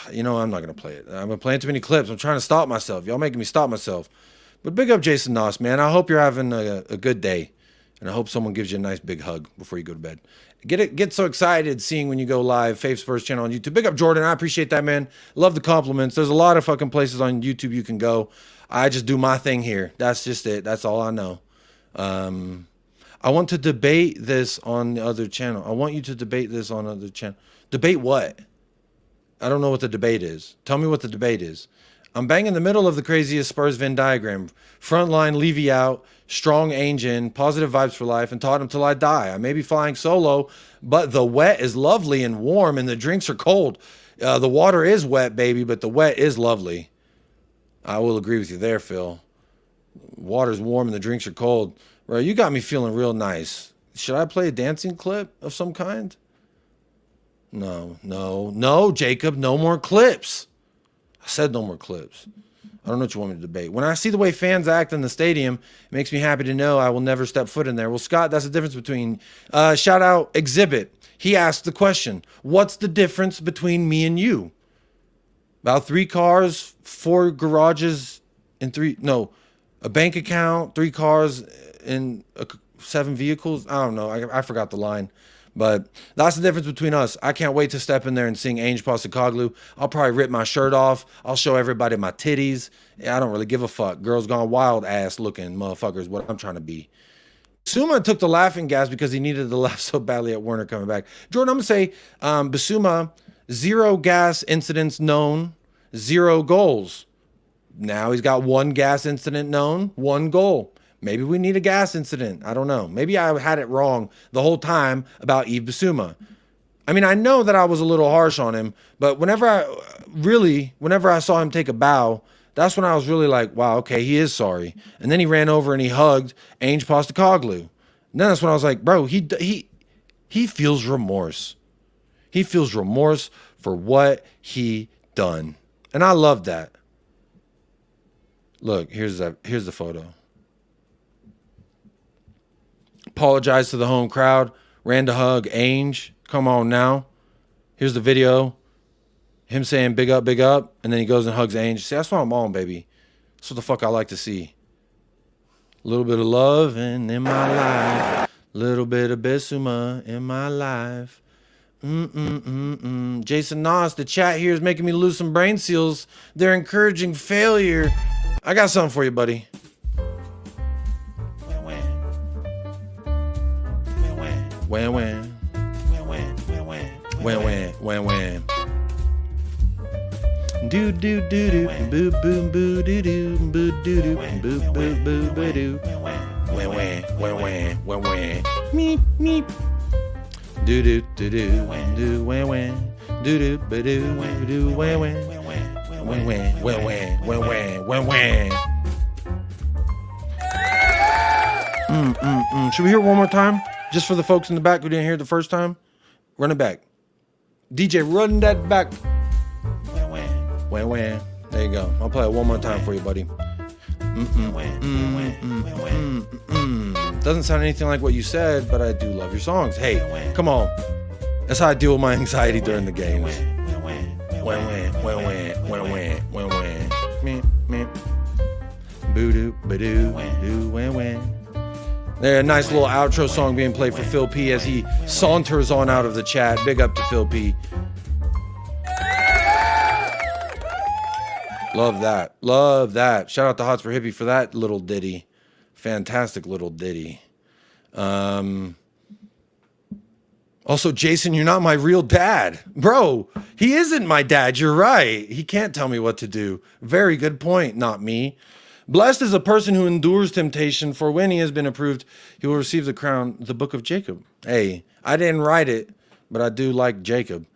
[SPEAKER 2] I'm not going to play it. I'm playing too many clips. I'm trying to stop myself. Y'all making me stop myself. But big up Jason Noss, man. I hope you're having a good day. And I hope someone gives you a nice big hug before you go to bed. Get so excited seeing when you go live, Fave Spurs channel on YouTube. Big up Jordan. I appreciate that, man. Love the compliments. There's a lot of fucking places on YouTube you can go. I just do my thing here. That's just it. That's all I know. I want to debate this on the other channel. I want you to debate this on other channel. Debate what? I don't know what the debate is. Tell me what the debate is. I'm bang in the middle of the craziest Spurs Venn diagram. Front line, Levy out, strong Ange in, positive vibes for life, and Tottenham till I die. I may be flying solo, but the wet is lovely and warm, and the drinks are cold. The water is wet, baby, but the wet is lovely. I will agree with you there, Phil. Water's warm and the drinks are cold. Bro, you got me feeling real nice. Should I play a dancing clip of some kind? No, Jacob, no more clips. I said no more clips. I don't know what you want me to debate. When I see the way fans act in the stadium, it makes me happy to know I will never step foot in there. Well, Scott, that's the difference between... shout out Exhibit. He asked the question, what's the difference between me and you? About 3 cars, 4 garages, and a bank account, 3 cars, and 7 vehicles. I don't know. I forgot the line. But that's the difference between us. I can't wait to step in there and sing Ange Postecoglou. I'll probably rip my shirt off. I'll show everybody my titties. I don't really give a fuck. Girls Gone Wild ass looking motherfuckers, what I'm trying to be. Basuma took the laughing gas because he needed to laugh so badly at Werner coming back. Jordan, I'm going to say Basuma, 0 gas incidents known, 0 goals. Now he's got 1 gas incident known, 1 goal. Maybe we need a gas incident. I don't know. Maybe I had it wrong the whole time about Yves Bissouma. I mean, I know that I was a little harsh on him, but whenever I saw him take a bow, that's when I was really like, wow, okay, he is sorry. And then he ran over and he hugged Ange Postecoglou. And then that's when I was like, bro, he feels remorse. He feels remorse for what he done. And I love that. Look, here's the photo. Apologized to the home crowd. Ran to hug Ange. Come on now. Here's the video. Him saying big up, and then he goes and hugs Ange. See, that's what I'm on, baby. That's what the fuck I like to see. A little bit of love in my life. Little bit of Basuma in my life. Jason Noss, the chat here is making me lose some brain cells. They're encouraging failure. I got something for you, buddy. Wham. Do do do do boo boom boo do do boo do do boo boo boo boo do wham meep meep do do do do do wham do do ba do do wham Should we hear it one more time? Just for the folks in the back who didn't hear it the first time? Run it back. DJ, run that back. Wham. There you go. I'll play it one more time for you, buddy. Doesn't sound anything like what you said, but I do love your songs. Hey, come on. That's how I deal with my anxiety during the games. Boo-doo, ba-doo, doo, wham. There, a nice little outro song being played for Phil P as he saunters on out of the chat. Big up to Phil P. Love that. Love that. Shout out to Hotspur Hippie for that little ditty. Fantastic little ditty. Also, Jason, you're not my real dad. Bro, he isn't my dad. You're right. He can't tell me what to do. Very good point. Not me. Blessed is a person who endures temptation, for when he has been approved, he will receive the crown, the book of Jacob. Hey, I didn't write it, but I do like Jacob.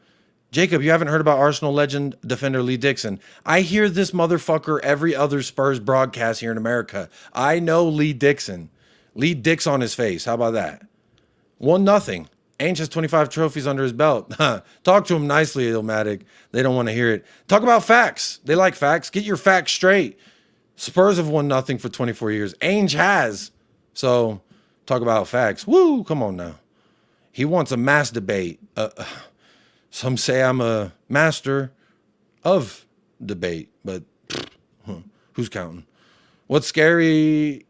[SPEAKER 2] Jacob, you haven't heard about Arsenal legend defender Lee Dixon. I hear this motherfucker every other Spurs broadcast here in America. I know Lee Dixon. Lee Dix on his face. How about that? 1-0. Ange has 25 trophies under his belt. Talk to him nicely, Ilmatic. They don't want to hear it. Talk about facts. They like facts. Get your facts straight. Spurs have won nothing for 24 years. Ange has. So talk about facts. Woo, come on now. He wants a mass debate. Some say I'm a master of debate, but who's counting? What is scary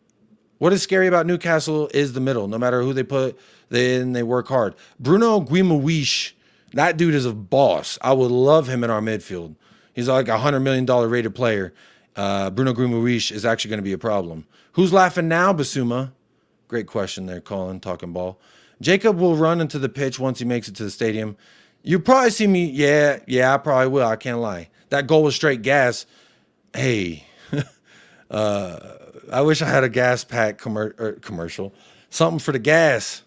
[SPEAKER 2] about Newcastle is the middle. No matter who they put in, they work hard. Bruno Guimaraes, that dude is a boss. I would love him in our midfield. He's like a $100 million rated player. Bruno Guimaraes is actually going to be a problem. Who's laughing now, Basuma? Great question there, Colin, talking ball. Jacob will run into the pitch once he makes it to the stadium. You probably see me. Yeah, I probably will. I can't lie. That goal was straight gas. Hey, I wish I had a gas pack commercial. Something for the gas.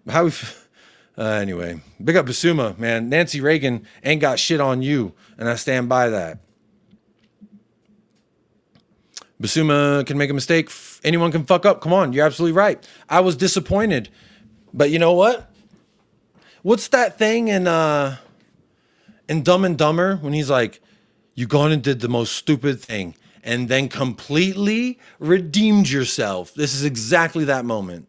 [SPEAKER 2] How we... anyway, big up Basuma, man. Nancy Reagan ain't got shit on you, and I stand by that. Basuma can make a mistake. Anyone can fuck up. Come on, you're absolutely right. I was disappointed, but you know what? What's that thing in Dumb and Dumber when he's like, you gone and did the most stupid thing and then completely redeemed yourself? This is exactly that moment.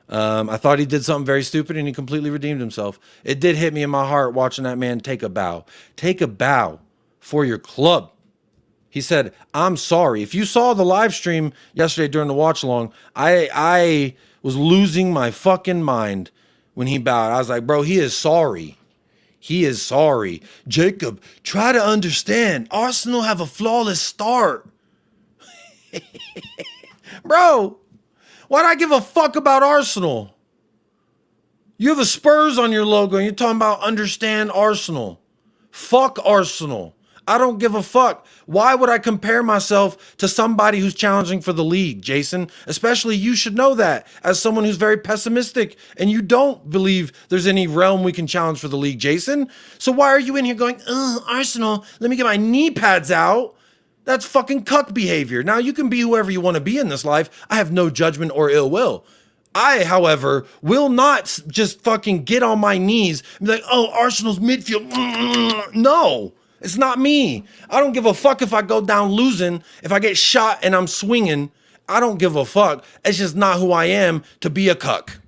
[SPEAKER 2] I thought he did something very stupid and he completely redeemed himself. It did hit me in my heart watching that man take a bow. Take a bow for your club. He said, I'm sorry. If you saw the live stream yesterday during the watch along, I was losing my fucking mind when he bowed. I was like, bro, he is sorry. He is sorry. Jacob, try to understand. Arsenal have a flawless start. Bro, why'd I give a fuck about Arsenal? You have a Spurs on your logo and you're talking about understand Arsenal. Fuck Arsenal. I don't give a fuck. Why would I compare myself to somebody who's challenging for the league, Jason? Especially you should know that as someone who's very pessimistic and you don't believe there's any realm we can challenge for the league, Jason. So why are you in here going, Arsenal, let me get my knee pads out? That's fucking cuck behavior. Now you can be whoever you want to be in this life. I have no judgment or ill will. I, however, will not just fucking get on my knees and be like, oh, Arsenal's midfield. No. It's not me. I don't give a fuck if I go down losing, if I get shot and I'm swinging. I don't give a fuck. It's just not who I am to be a cuck.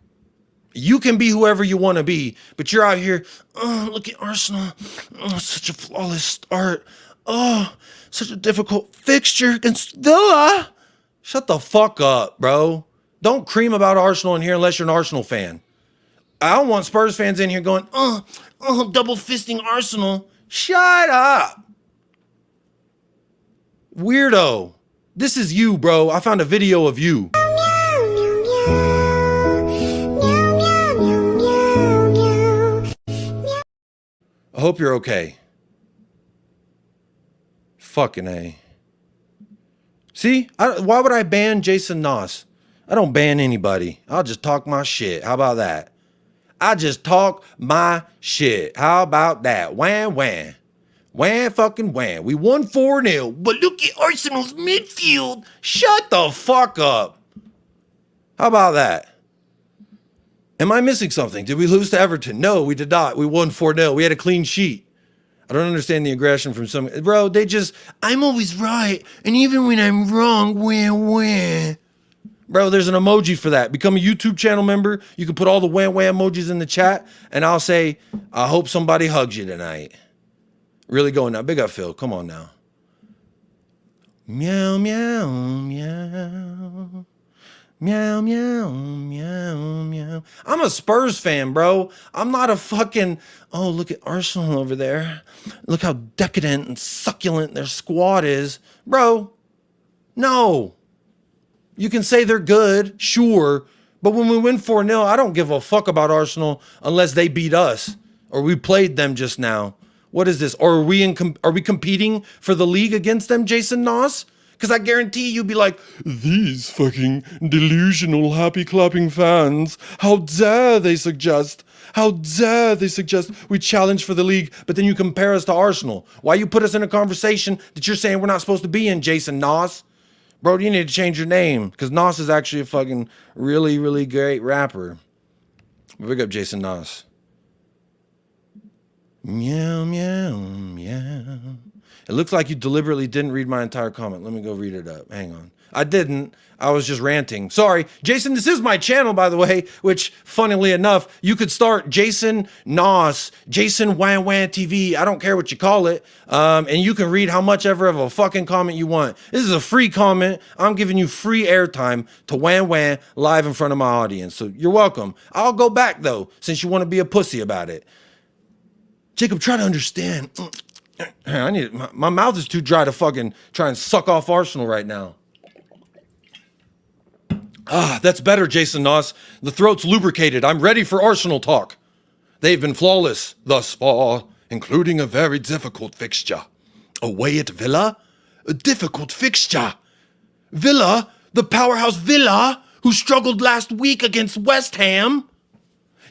[SPEAKER 2] You can be whoever you want to be, but you're out here, oh, look at Arsenal. Oh, such a flawless start. Oh, such a difficult fixture against Villa. Shut the fuck up, bro. Don't cream about Arsenal in here unless you're an Arsenal fan. I don't want Spurs fans in here going, double fisting Arsenal. Shut up. Weirdo. This is you, bro. I found a video of you. I hope you're okay. Fucking A. See? Why would I ban Jason Noss? I don't ban anybody. I'll just talk my shit. How about that? I just talk my shit. How about that? Wham, wham. Wham, fucking wham. We won 4-0, but look at Arsenal's midfield. Shut the fuck up. How about that? Am I missing something? Did we lose to Everton? No, we did not. We won 4-0. We had a clean sheet. I don't understand the aggression from some... Bro, they just... I'm always right. And even when I'm wrong, wham. Bro, there's an emoji for that. Become a YouTube channel member. You can put all the wham emojis in the chat. And I'll say, I hope somebody hugs you tonight. Really going now. Big up, Phil. Come on now. Meow, meow, meow. Meow, meow, meow, meow. I'm a Spurs fan, bro. I'm not a fucking, oh, look at Arsenal over there. Look how decadent and succulent their squad is. Bro, no. You can say they're good, sure. But when we win 4-0, I don't give a fuck about Arsenal unless they beat us. Or we played them just now. What is this? Or are we competing for the league against them, Jason Noss? Because I guarantee you'd be like, these fucking delusional happy clapping fans, how dare they suggest we challenge for the league, but then you compare us to Arsenal. Why you put us in a conversation that you're saying we're not supposed to be in, Jason Nos? Bro, you need to change your name, because Nos is actually a fucking really, really great rapper. Big up Jason Nos. Meow, meow, meow. It looks like you deliberately didn't read my entire comment. Let me go read it up. Hang on. I didn't. I was just ranting. Sorry. Jason, this is my channel, by the way, which, funnily enough, you could start Jason Nos, Jason Wan Wan TV. I don't care what you call it. And you can read how much ever of a fucking comment you want. This is a free comment. I'm giving you free airtime to Wan Wan live in front of my audience. So you're welcome. I'll go back, though, since you want to be a pussy about it. Jacob, try to understand. I need my mouth is too dry to fucking try and suck off Arsenal right now. That's better, Jason Nos. The throat's lubricated. I'm ready for Arsenal talk. They've been flawless thus far, including a very difficult fixture. Away at Villa? A difficult fixture. Villa, the powerhouse Villa, who struggled last week against West Ham.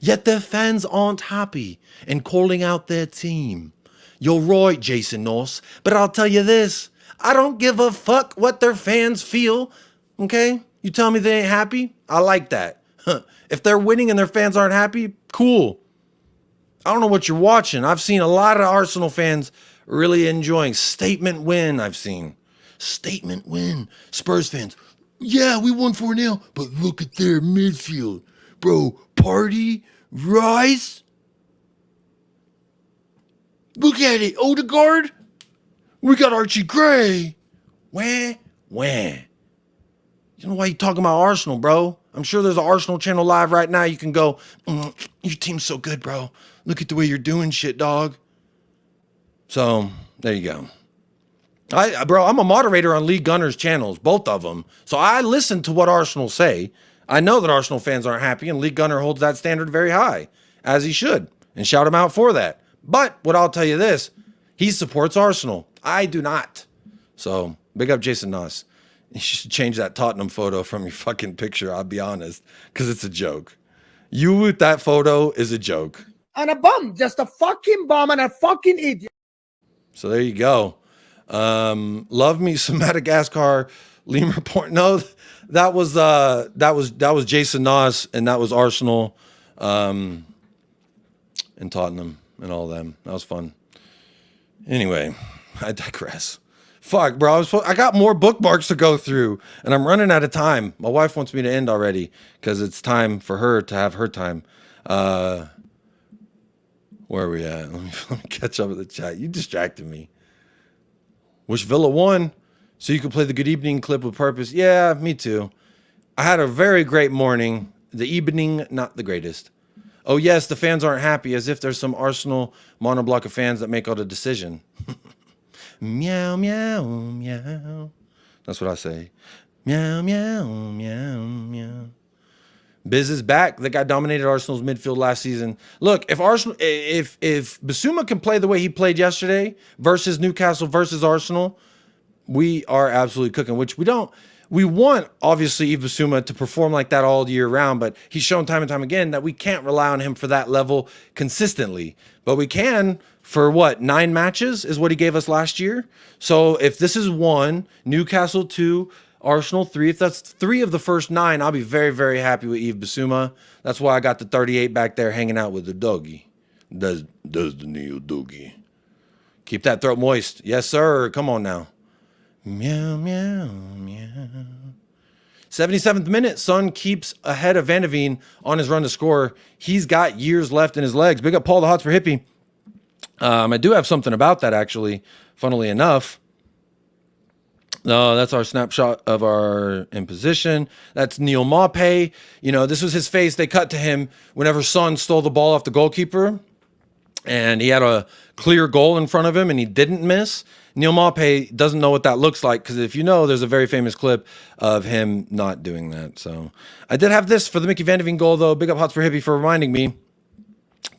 [SPEAKER 2] Yet their fans aren't happy and calling out their team. You're right, Jason Nos, but I'll tell you this. I don't give a fuck what their fans feel, okay? You tell me they ain't happy? I like that. If they're winning and their fans aren't happy, cool. I don't know what you're watching. I've seen a lot of Arsenal fans really enjoying statement win. I've seen statement win. Spurs fans, yeah, we won 4-0, but look at their midfield. Bro, Party, Rice. Look at it, Odegaard. We got Archie Gray. Wah. You know why you talking about Arsenal, bro? I'm sure there's an Arsenal channel live right now. You can go, your team's so good, bro. Look at the way you're doing shit, dog. So, there you go. Bro, I'm a moderator on League Gunners channels, both of them. So I listen to what Arsenal say. I know that Arsenal fans aren't happy, and League Gunner holds that standard very high, as he should, and shout him out for that. But what I'll tell you this, he supports Arsenal. I do not. So, big up Jason Nos. You should change that Tottenham photo from your fucking picture, I'll be honest, because it's a joke. You with that photo is a joke.
[SPEAKER 6] And a bum, just a fucking bum and a fucking idiot.
[SPEAKER 2] So there you go. Love me some Madagascar lemur porn. No, that was Jason Nos, and that was Arsenal, and Tottenham and all them. That was fun. Anyway, I digress. Fuck, bro. I got more bookmarks to go through, and I'm running out of time. My wife wants me to end already because it's time for her to have her time. Where are we at? Let me catch up with the chat. You distracted me. Wish Villa won so you could play the good evening clip with purpose. Yeah, me too. I had a very great morning. The evening, not the greatest. Oh, yes, the fans aren't happy, as if there's some Arsenal monoblock of fans that make all the decision. Meow, meow, meow. That's what I say. Meow, meow, meow, meow. Biz is back. The guy dominated Arsenal's midfield last season. Look, if Basuma can play the way he played yesterday versus Newcastle versus Arsenal, we are absolutely cooking, which we don't. We want, obviously, Yves Bissouma to perform like that all year round, but he's shown time and time again that we can't rely on him for that level consistently. But we can for, 9 matches is what he gave us last year. So if this is 1, Newcastle 2, Arsenal 3, if that's 3 of the first 9, I'll be very, very happy with Yves Bissouma. That's why I got the 38 back there hanging out with the doggy. Does the Neil doggy. Keep that throat moist. Yes, sir. Come on now. Meow, meow, meow. 77th minute, Son keeps ahead of Van de Ven on his run to score. He's got years left in his legs. Big up Paul the Hotspur hippie. I do have something about that, actually, funnily enough. No, that's our snapshot of our in position. That's Neil Maupay. You know, this was his face. They cut to him whenever Son stole the ball off the goalkeeper, and he had a clear goal in front of him, and he didn't miss. Neil Maupay doesn't know what that looks like, because if you know, there's a very famous clip of him not doing that. So I did have this for the Mickey Van de Ven goal, though. Big up Hotspur Hippie for reminding me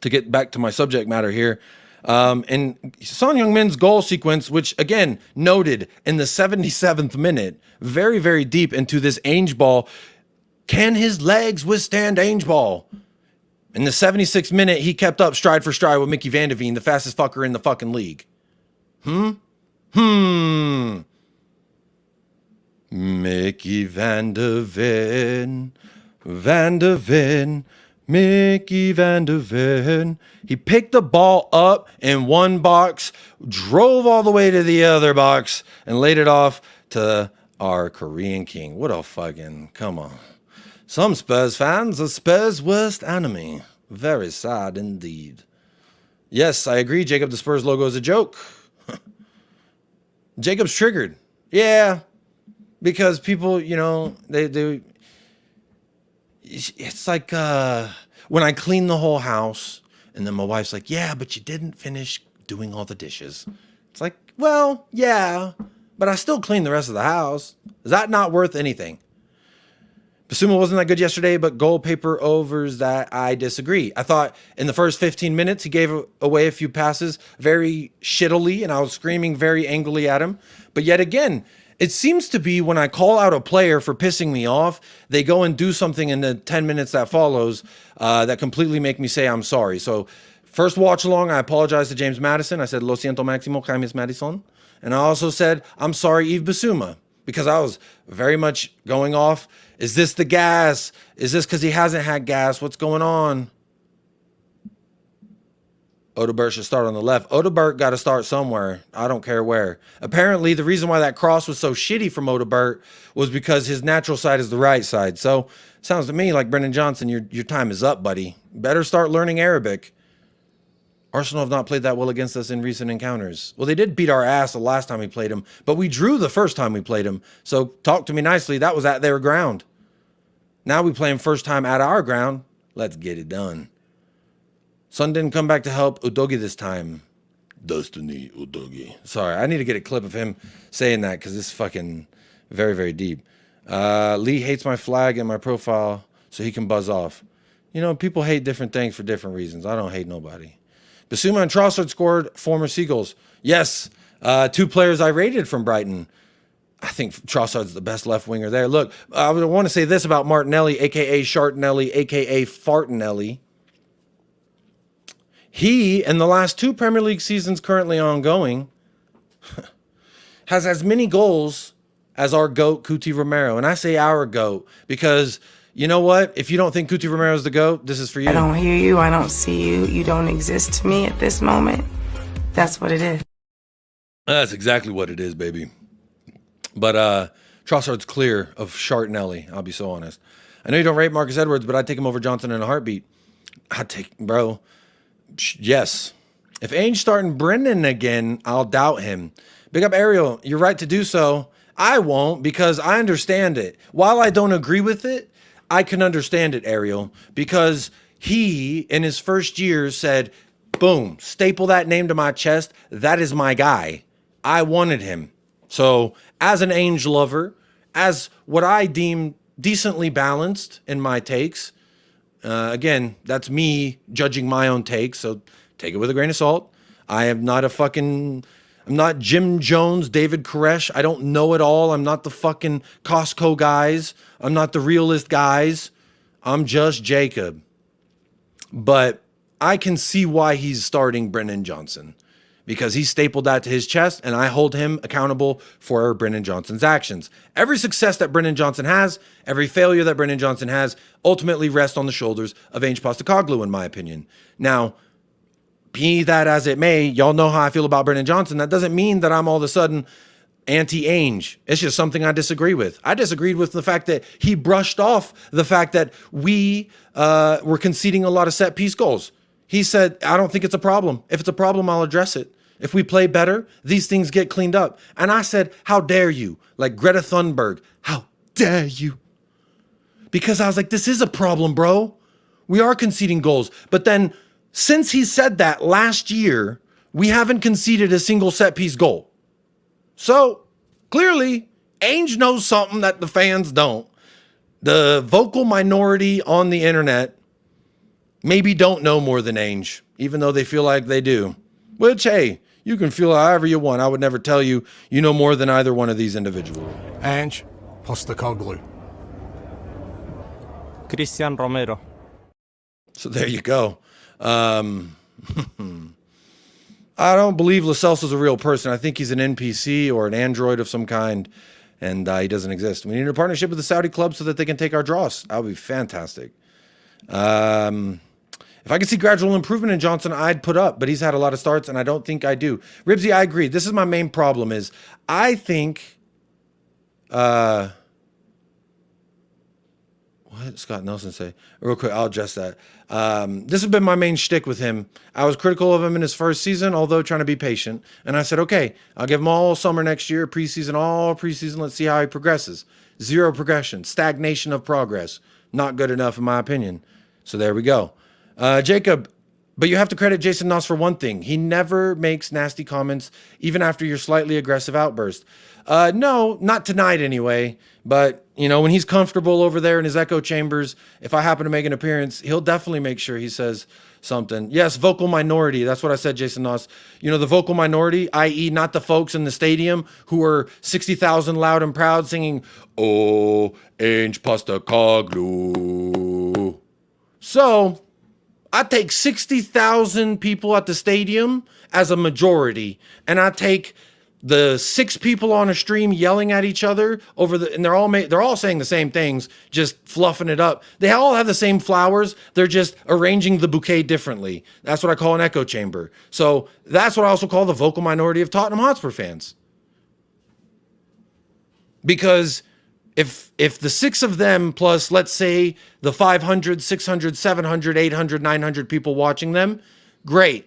[SPEAKER 2] to get back to my subject matter here. And Son Heung-min's goal sequence, which again noted in the 77th minute, very, very deep into this Ange ball. Can his legs withstand Ange ball? In the 76th minute, he kept up stride for stride with Mickey van de Ven, the fastest fucker in the fucking league. Mickey van de Ven, Mickey van de Ven. He picked the ball up in one box, drove all the way to the other box, and laid it off to our Korean king. What a fucking, come on. Some Spurs fans are Spurs' worst enemy. Very sad indeed. Yes, I agree, Jacob, the Spurs logo is a joke. Jacob's triggered. Yeah, because people, you know, they it's like when I clean the whole house and then my wife's like, yeah, but you didn't finish doing all the dishes. It's like, well, yeah, but I still clean the rest of the house. Is that not worth anything? Basuma wasn't that good yesterday, but goal paper overs that I disagree. I thought in the first 15 minutes, he gave away a few passes very shittily, and I was screaming very angrily at him. But yet again, it seems to be when I call out a player for pissing me off, they go and do something in the 10 minutes that follows that completely make me say I'm sorry. So first watch along, I apologized to James Madison. I said, Lo siento máximo, James Madison. And I also said, I'm sorry, Yves Bissouma, because I was very much going off. Is this the gas? Is this because he hasn't had gas? What's going on? Odobert should start on the left. Odobert got to start somewhere. I don't care where. Apparently, the reason why that cross was so shitty from Odobert was because his natural side is the right side. So, sounds to me like Brennan Johnson, your time is up, buddy. Better start learning Arabic. Arsenal have not played that well against us in recent encounters. Well, they did beat our ass the last time we played them, but we drew the first time we played them. So, talk to me nicely. That was at their ground. Now we play them first time at our ground. Let's get it done. Son didn't come back to help Udogi this time. Destiny Udogi. Sorry, I need to get a clip of him saying that because it's fucking very, very deep. Lee hates my flag and my profile so he can buzz off. You know, people hate different things for different reasons. I don't hate nobody. Basuma and Trossard scored former Seagulls. Yes, two players I rated from Brighton. I think Trossard's the best left winger there. Look, I want to say this about Martinelli, a.k.a. Shartinelli, a.k.a. Fartinelli. He, in the last two Premier League seasons currently ongoing, has as many goals as our GOAT, Cuti Romero. And I say our GOAT because, you know what? If you don't think Cuti Romero is the GOAT, this is for you.
[SPEAKER 20] I don't hear you. I don't see you. You don't exist to me at this moment. That's what it is.
[SPEAKER 2] That's exactly what it is, baby. But Trossard's clear of Shartinelli. I'll be so honest. I know you don't rate Marcus Edwards, but I'd take him over Johnson in a heartbeat. I'd take, bro. Yes. If Ainge starting Brendan again, I'll doubt him. Big up Ariel. You're right to do so. I won't because I understand it. While I don't agree with it, I can understand it, Ariel, because he, in his first year, said, boom, staple that name to my chest. That is my guy. I wanted him. So as an Ainge lover, as what I deem decently balanced in my takes, again, that's me judging my own takes, so take it with a grain of salt. I am not I'm not Jim Jones, David Koresh. I don't know it all. I'm not the fucking Costco guys. I'm not the realist guys. I'm just Jacob. But I can see why he's starting Brennan Johnson because he stapled that to his chest, and I hold him accountable for Brennan Johnson's actions. Every success that Brennan Johnson has, every failure that Brennan Johnson has, ultimately rests on the shoulders of Ange Postecoglou, in my opinion. Now, be that as it may, y'all know how I feel about Brennan Johnson. That doesn't mean that I'm all of a sudden anti-Ainge. It's just something I disagree with. I disagreed with the fact that he brushed off the fact that we were conceding a lot of set-piece goals. He said, I don't think it's a problem. If it's a problem, I'll address it. If we play better, these things get cleaned up. And I said, how dare you? Like Greta Thunberg, how dare you? Because I was like, this is a problem, bro. We are conceding goals. But then since he said that last year, we haven't conceded a single set-piece goal. So clearly, Ainge knows something that the fans don't. The vocal minority on the internet maybe don't know more than Ainge, even though they feel like they do. Which, hey, you can feel however you want. I would never tell you you know more than either one of these individuals.
[SPEAKER 5] Ange Postecoglou.
[SPEAKER 7] Christian Romero.
[SPEAKER 2] So there you go. I don't believe Lo Celso's a real person. I think he's an NPC or an android of some kind, and he doesn't exist. We need a partnership with the Saudi club so that they can take our draws. That would be fantastic. If I could see gradual improvement in Johnson, I'd put up, but he's had a lot of starts, and I don't think I do. Ribsy, I agree. This is my main problem is I think what did Scott Nelson say? Real quick, I'll address that. This has been my main shtick with him. I was critical of him in his first season, although trying to be patient. And I said, okay, I'll give him all summer next year, preseason, all preseason. Let's see how he progresses. Zero progression, stagnation of progress. Not good enough, in my opinion. So there we go. Jacob, but you have to credit Jason Noss for one thing. He never makes nasty comments, even after your slightly aggressive outburst. No, not tonight anyway. But, you know, when he's comfortable over there in his echo chambers, if I happen to make an appearance, he'll definitely make sure he says something. Yes, vocal minority. That's what I said, Jason Noss. You know, the vocal minority, i.e. not the folks in the stadium who are 60,000 loud and proud singing, "Oh, Ange Postecoglou." So I take 60,000 people at the stadium as a majority, and I take the 6 people on a stream yelling at each other and they're all saying the same things, just fluffing it up. They all have the same flowers. They're just arranging the bouquet differently. That's what I call an echo chamber. So that's what I also call the vocal minority of Tottenham Hotspur fans. Because if the 6 of them plus, let's say, the 500, 600, 700, 800, 900 people watching them, great.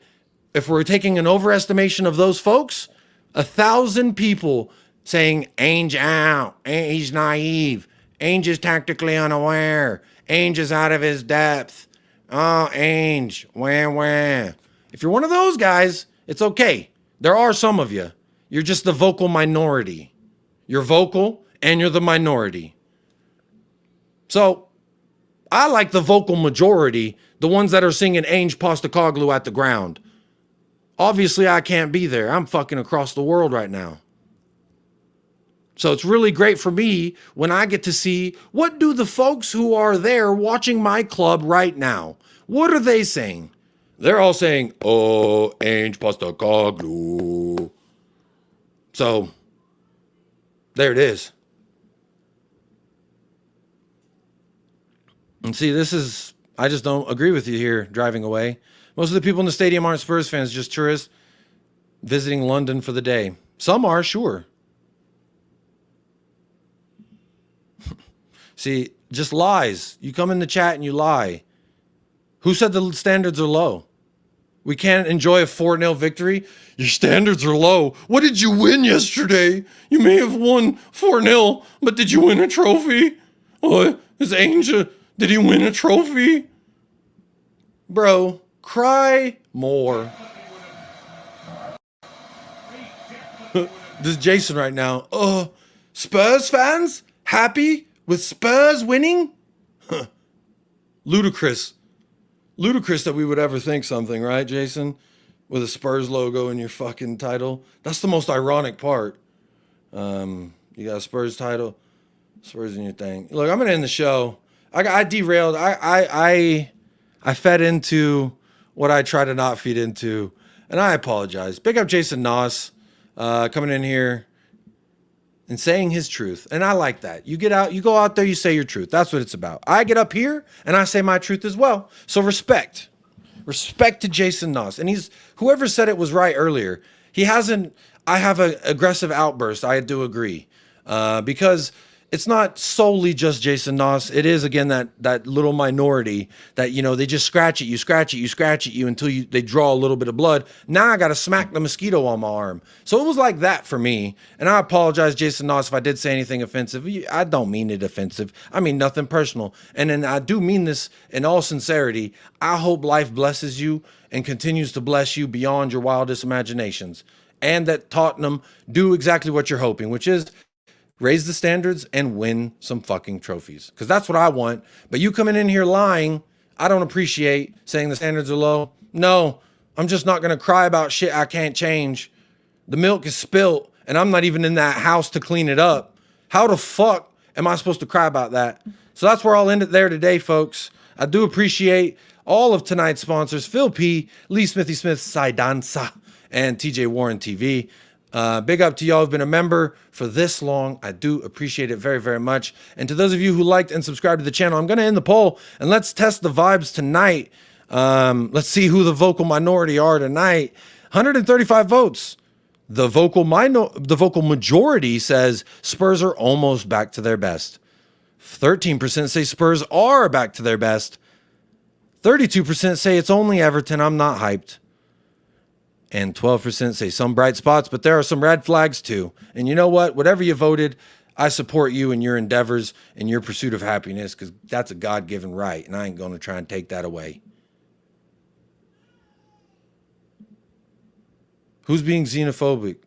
[SPEAKER 2] If we're taking an overestimation of those folks, 1,000 people saying, Ange out, he's naive, Ange is tactically unaware, Ange is out of his depth, oh, Ange, wah. If you're one of those guys, it's okay. There are some of you. You're just the vocal minority. You're vocal and you're the minority. So I like the vocal majority, the ones that are singing Ange Postecoglou at the ground. Obviously, I can't be there. I'm fucking across the world right now. So it's really great for me when I get to see what do the folks who are there watching my club right now, what are they saying? They're all saying, oh, Ange Postecoglou. So there it is. And see, I just don't agree with you here driving away. Most of the people in the stadium aren't Spurs fans, just tourists visiting London for the day. Some are, sure. See, just lies. You come in the chat and you lie. Who said the standards are low? We can't enjoy a 4-0 victory? Your standards are low. What did you win yesterday? You may have won 4-0, but did you win a trophy? What? Is Ange, did he win a trophy? Bro. Cry more. This is Jason right now. Oh, Spurs fans happy with Spurs winning? Huh. Ludicrous. Ludicrous that we would ever think something, right, Jason? With a Spurs logo in your fucking title. That's the most ironic part. You got a Spurs title, Spurs in your thing. Look, I'm gonna end the show. I derailed. I fed into what I try to not feed into, and I apologize. Big up Jason Noss coming in here and saying his truth, and I like that. You go out there, you say your truth. That's what it's about. I get up here and I say my truth as well. So respect to Jason Noss, and whoever said it was right earlier. He hasn't. I have an aggressive outburst. I do agree because it's not solely just Jason Noss. It is, again, that little minority that, you know, they just scratch at you until they draw a little bit of blood. Now I got to smack the mosquito on my arm. So it was like that for me. And I apologize, Jason Noss, if I did say anything offensive. I don't mean it offensive. I mean nothing personal. And then I do mean this in all sincerity. I hope life blesses you and continues to bless you beyond your wildest imaginations. And that Tottenham do exactly what you're hoping, which is raise the standards and win some fucking trophies. Because that's what I want. But you coming in here lying, I don't appreciate saying the standards are low. No, I'm just not going to cry about shit I can't change. The milk is spilt, and I'm not even in that house to clean it up. How the fuck am I supposed to cry about that? So that's where I'll end it there today, folks. I do appreciate all of tonight's sponsors, Phil P, Lee Smithy Smith, Saidansa, and TJ Warren TV. Big up to y'all who've been a member for this long. I do appreciate it very, very much. And to those of you who liked and subscribed to the channel, I'm going to end the poll, and let's test the vibes tonight. Let's see who the vocal minority are tonight. 135 votes. The vocal majority says Spurs are almost back to their best. 13% say Spurs are back to their best. 32% say it's only Everton, I'm not hyped. And 12% say some bright spots, but there are some red flags too. And you know what? Whatever you voted, I support you in your endeavors and your pursuit of happiness, because that's a God-given right, and I ain't going to try and take that away. Who's being xenophobic?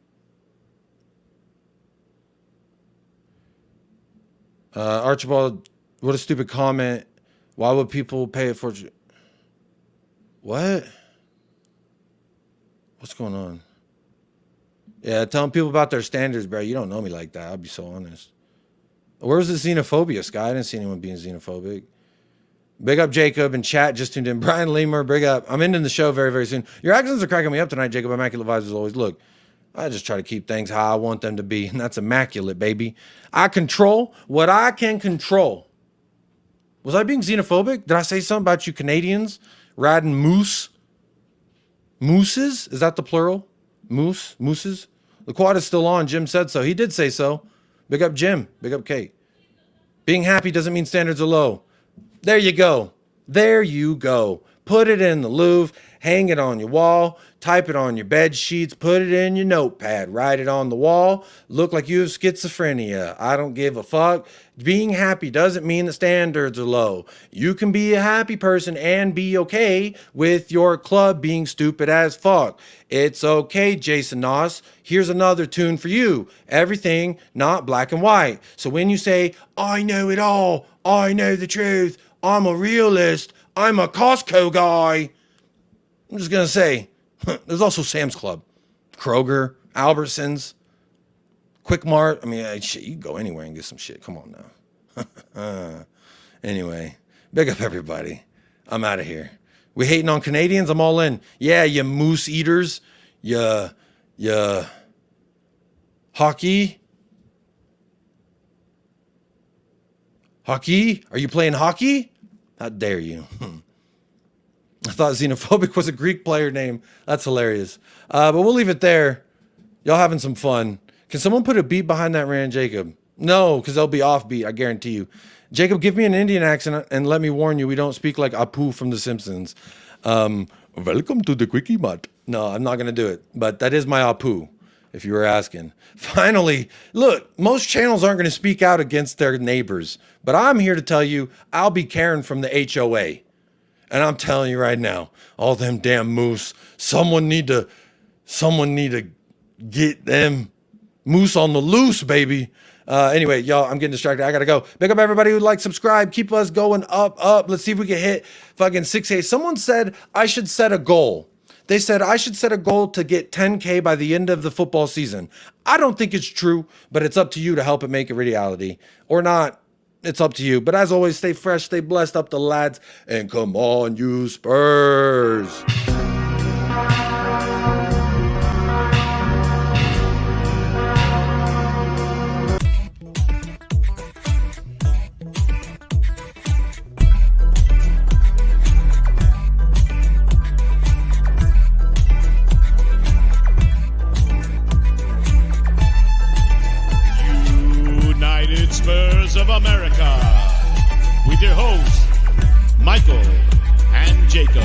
[SPEAKER 2] Archibald, what a stupid comment. Why would people pay it for... What? What's going on? Yeah, telling people about their standards, bro. You don't know me like that. I'll be so honest. Where's the xenophobia, Sky? I didn't see anyone being xenophobic. Big up, Jacob. In chat, just tuned in. Brian Lemer, big up. I'm ending the show very, very soon. Your accents are cracking me up tonight, Jacob. Immaculate vibes as always. Look, I just try to keep things how I want them to be, and that's immaculate, baby. I control what I can control. Was I being xenophobic? Did I say something about you Canadians riding moose? Mooses? Is that the plural? Moose? Mooses? The quad is still on. Jim said so. He did say so. Big up Jim. Big up Kate. Being happy doesn't mean standards are low. There you go. There you go. Put it in the Louvre. Hang it on your wall. Type it on your bed sheets. Put it in your notepad. Write it on the wall. Look like you have schizophrenia. I don't give a fuck. Being happy doesn't mean the standards are low. You can be a happy person and be okay with your club being stupid as fuck. It's okay, Jason Noss. Here's another tune for you. Everything not black and white. So when you say, I know it all, I know the truth, I'm a realist, I'm a Costco guy, I'm just going to say, there's also Sam's Club, Kroger, Albertsons, Quick Mart. I mean, shit, you can go anywhere and get some shit. Come on now. Anyway, big up everybody. I'm out of here. We hating on Canadians? I'm all in. Yeah, you moose eaters. You hockey. Hockey? Are you playing hockey? How dare you? I thought xenophobic was a Greek player name. That's hilarious. But we'll leave it there. Y'all having some fun. Can someone put a beat behind that rant, Jacob? No, because they'll be offbeat, I guarantee you. Jacob, give me an Indian accent and let me warn you, we don't speak like Apu from The Simpsons. Welcome to the Quickie Mutt. No, I'm not going to do it. But that is my Apu, if you were asking. Finally, look, most channels aren't going to speak out against their neighbors. But I'm here to tell you, I'll be Karen from the HOA. And I'm telling you right now, all them damn moose, someone need to get them moose on the loose, baby. Anyway, y'all, I'm getting distracted. I got to go. Big up everybody who liked, subscribe. Keep us going up. Let's see if we can hit fucking 6K. Someone said I should set a goal. They said I should set a goal to get 10K by the end of the football season. I don't think it's true, but it's up to you to help it make a reality. Or not. It's up to you. But as always, stay fresh, stay blessed, up the lads, and come on, you Spurs.
[SPEAKER 8] United Spurs of America, with your hosts, Michael and Jacob.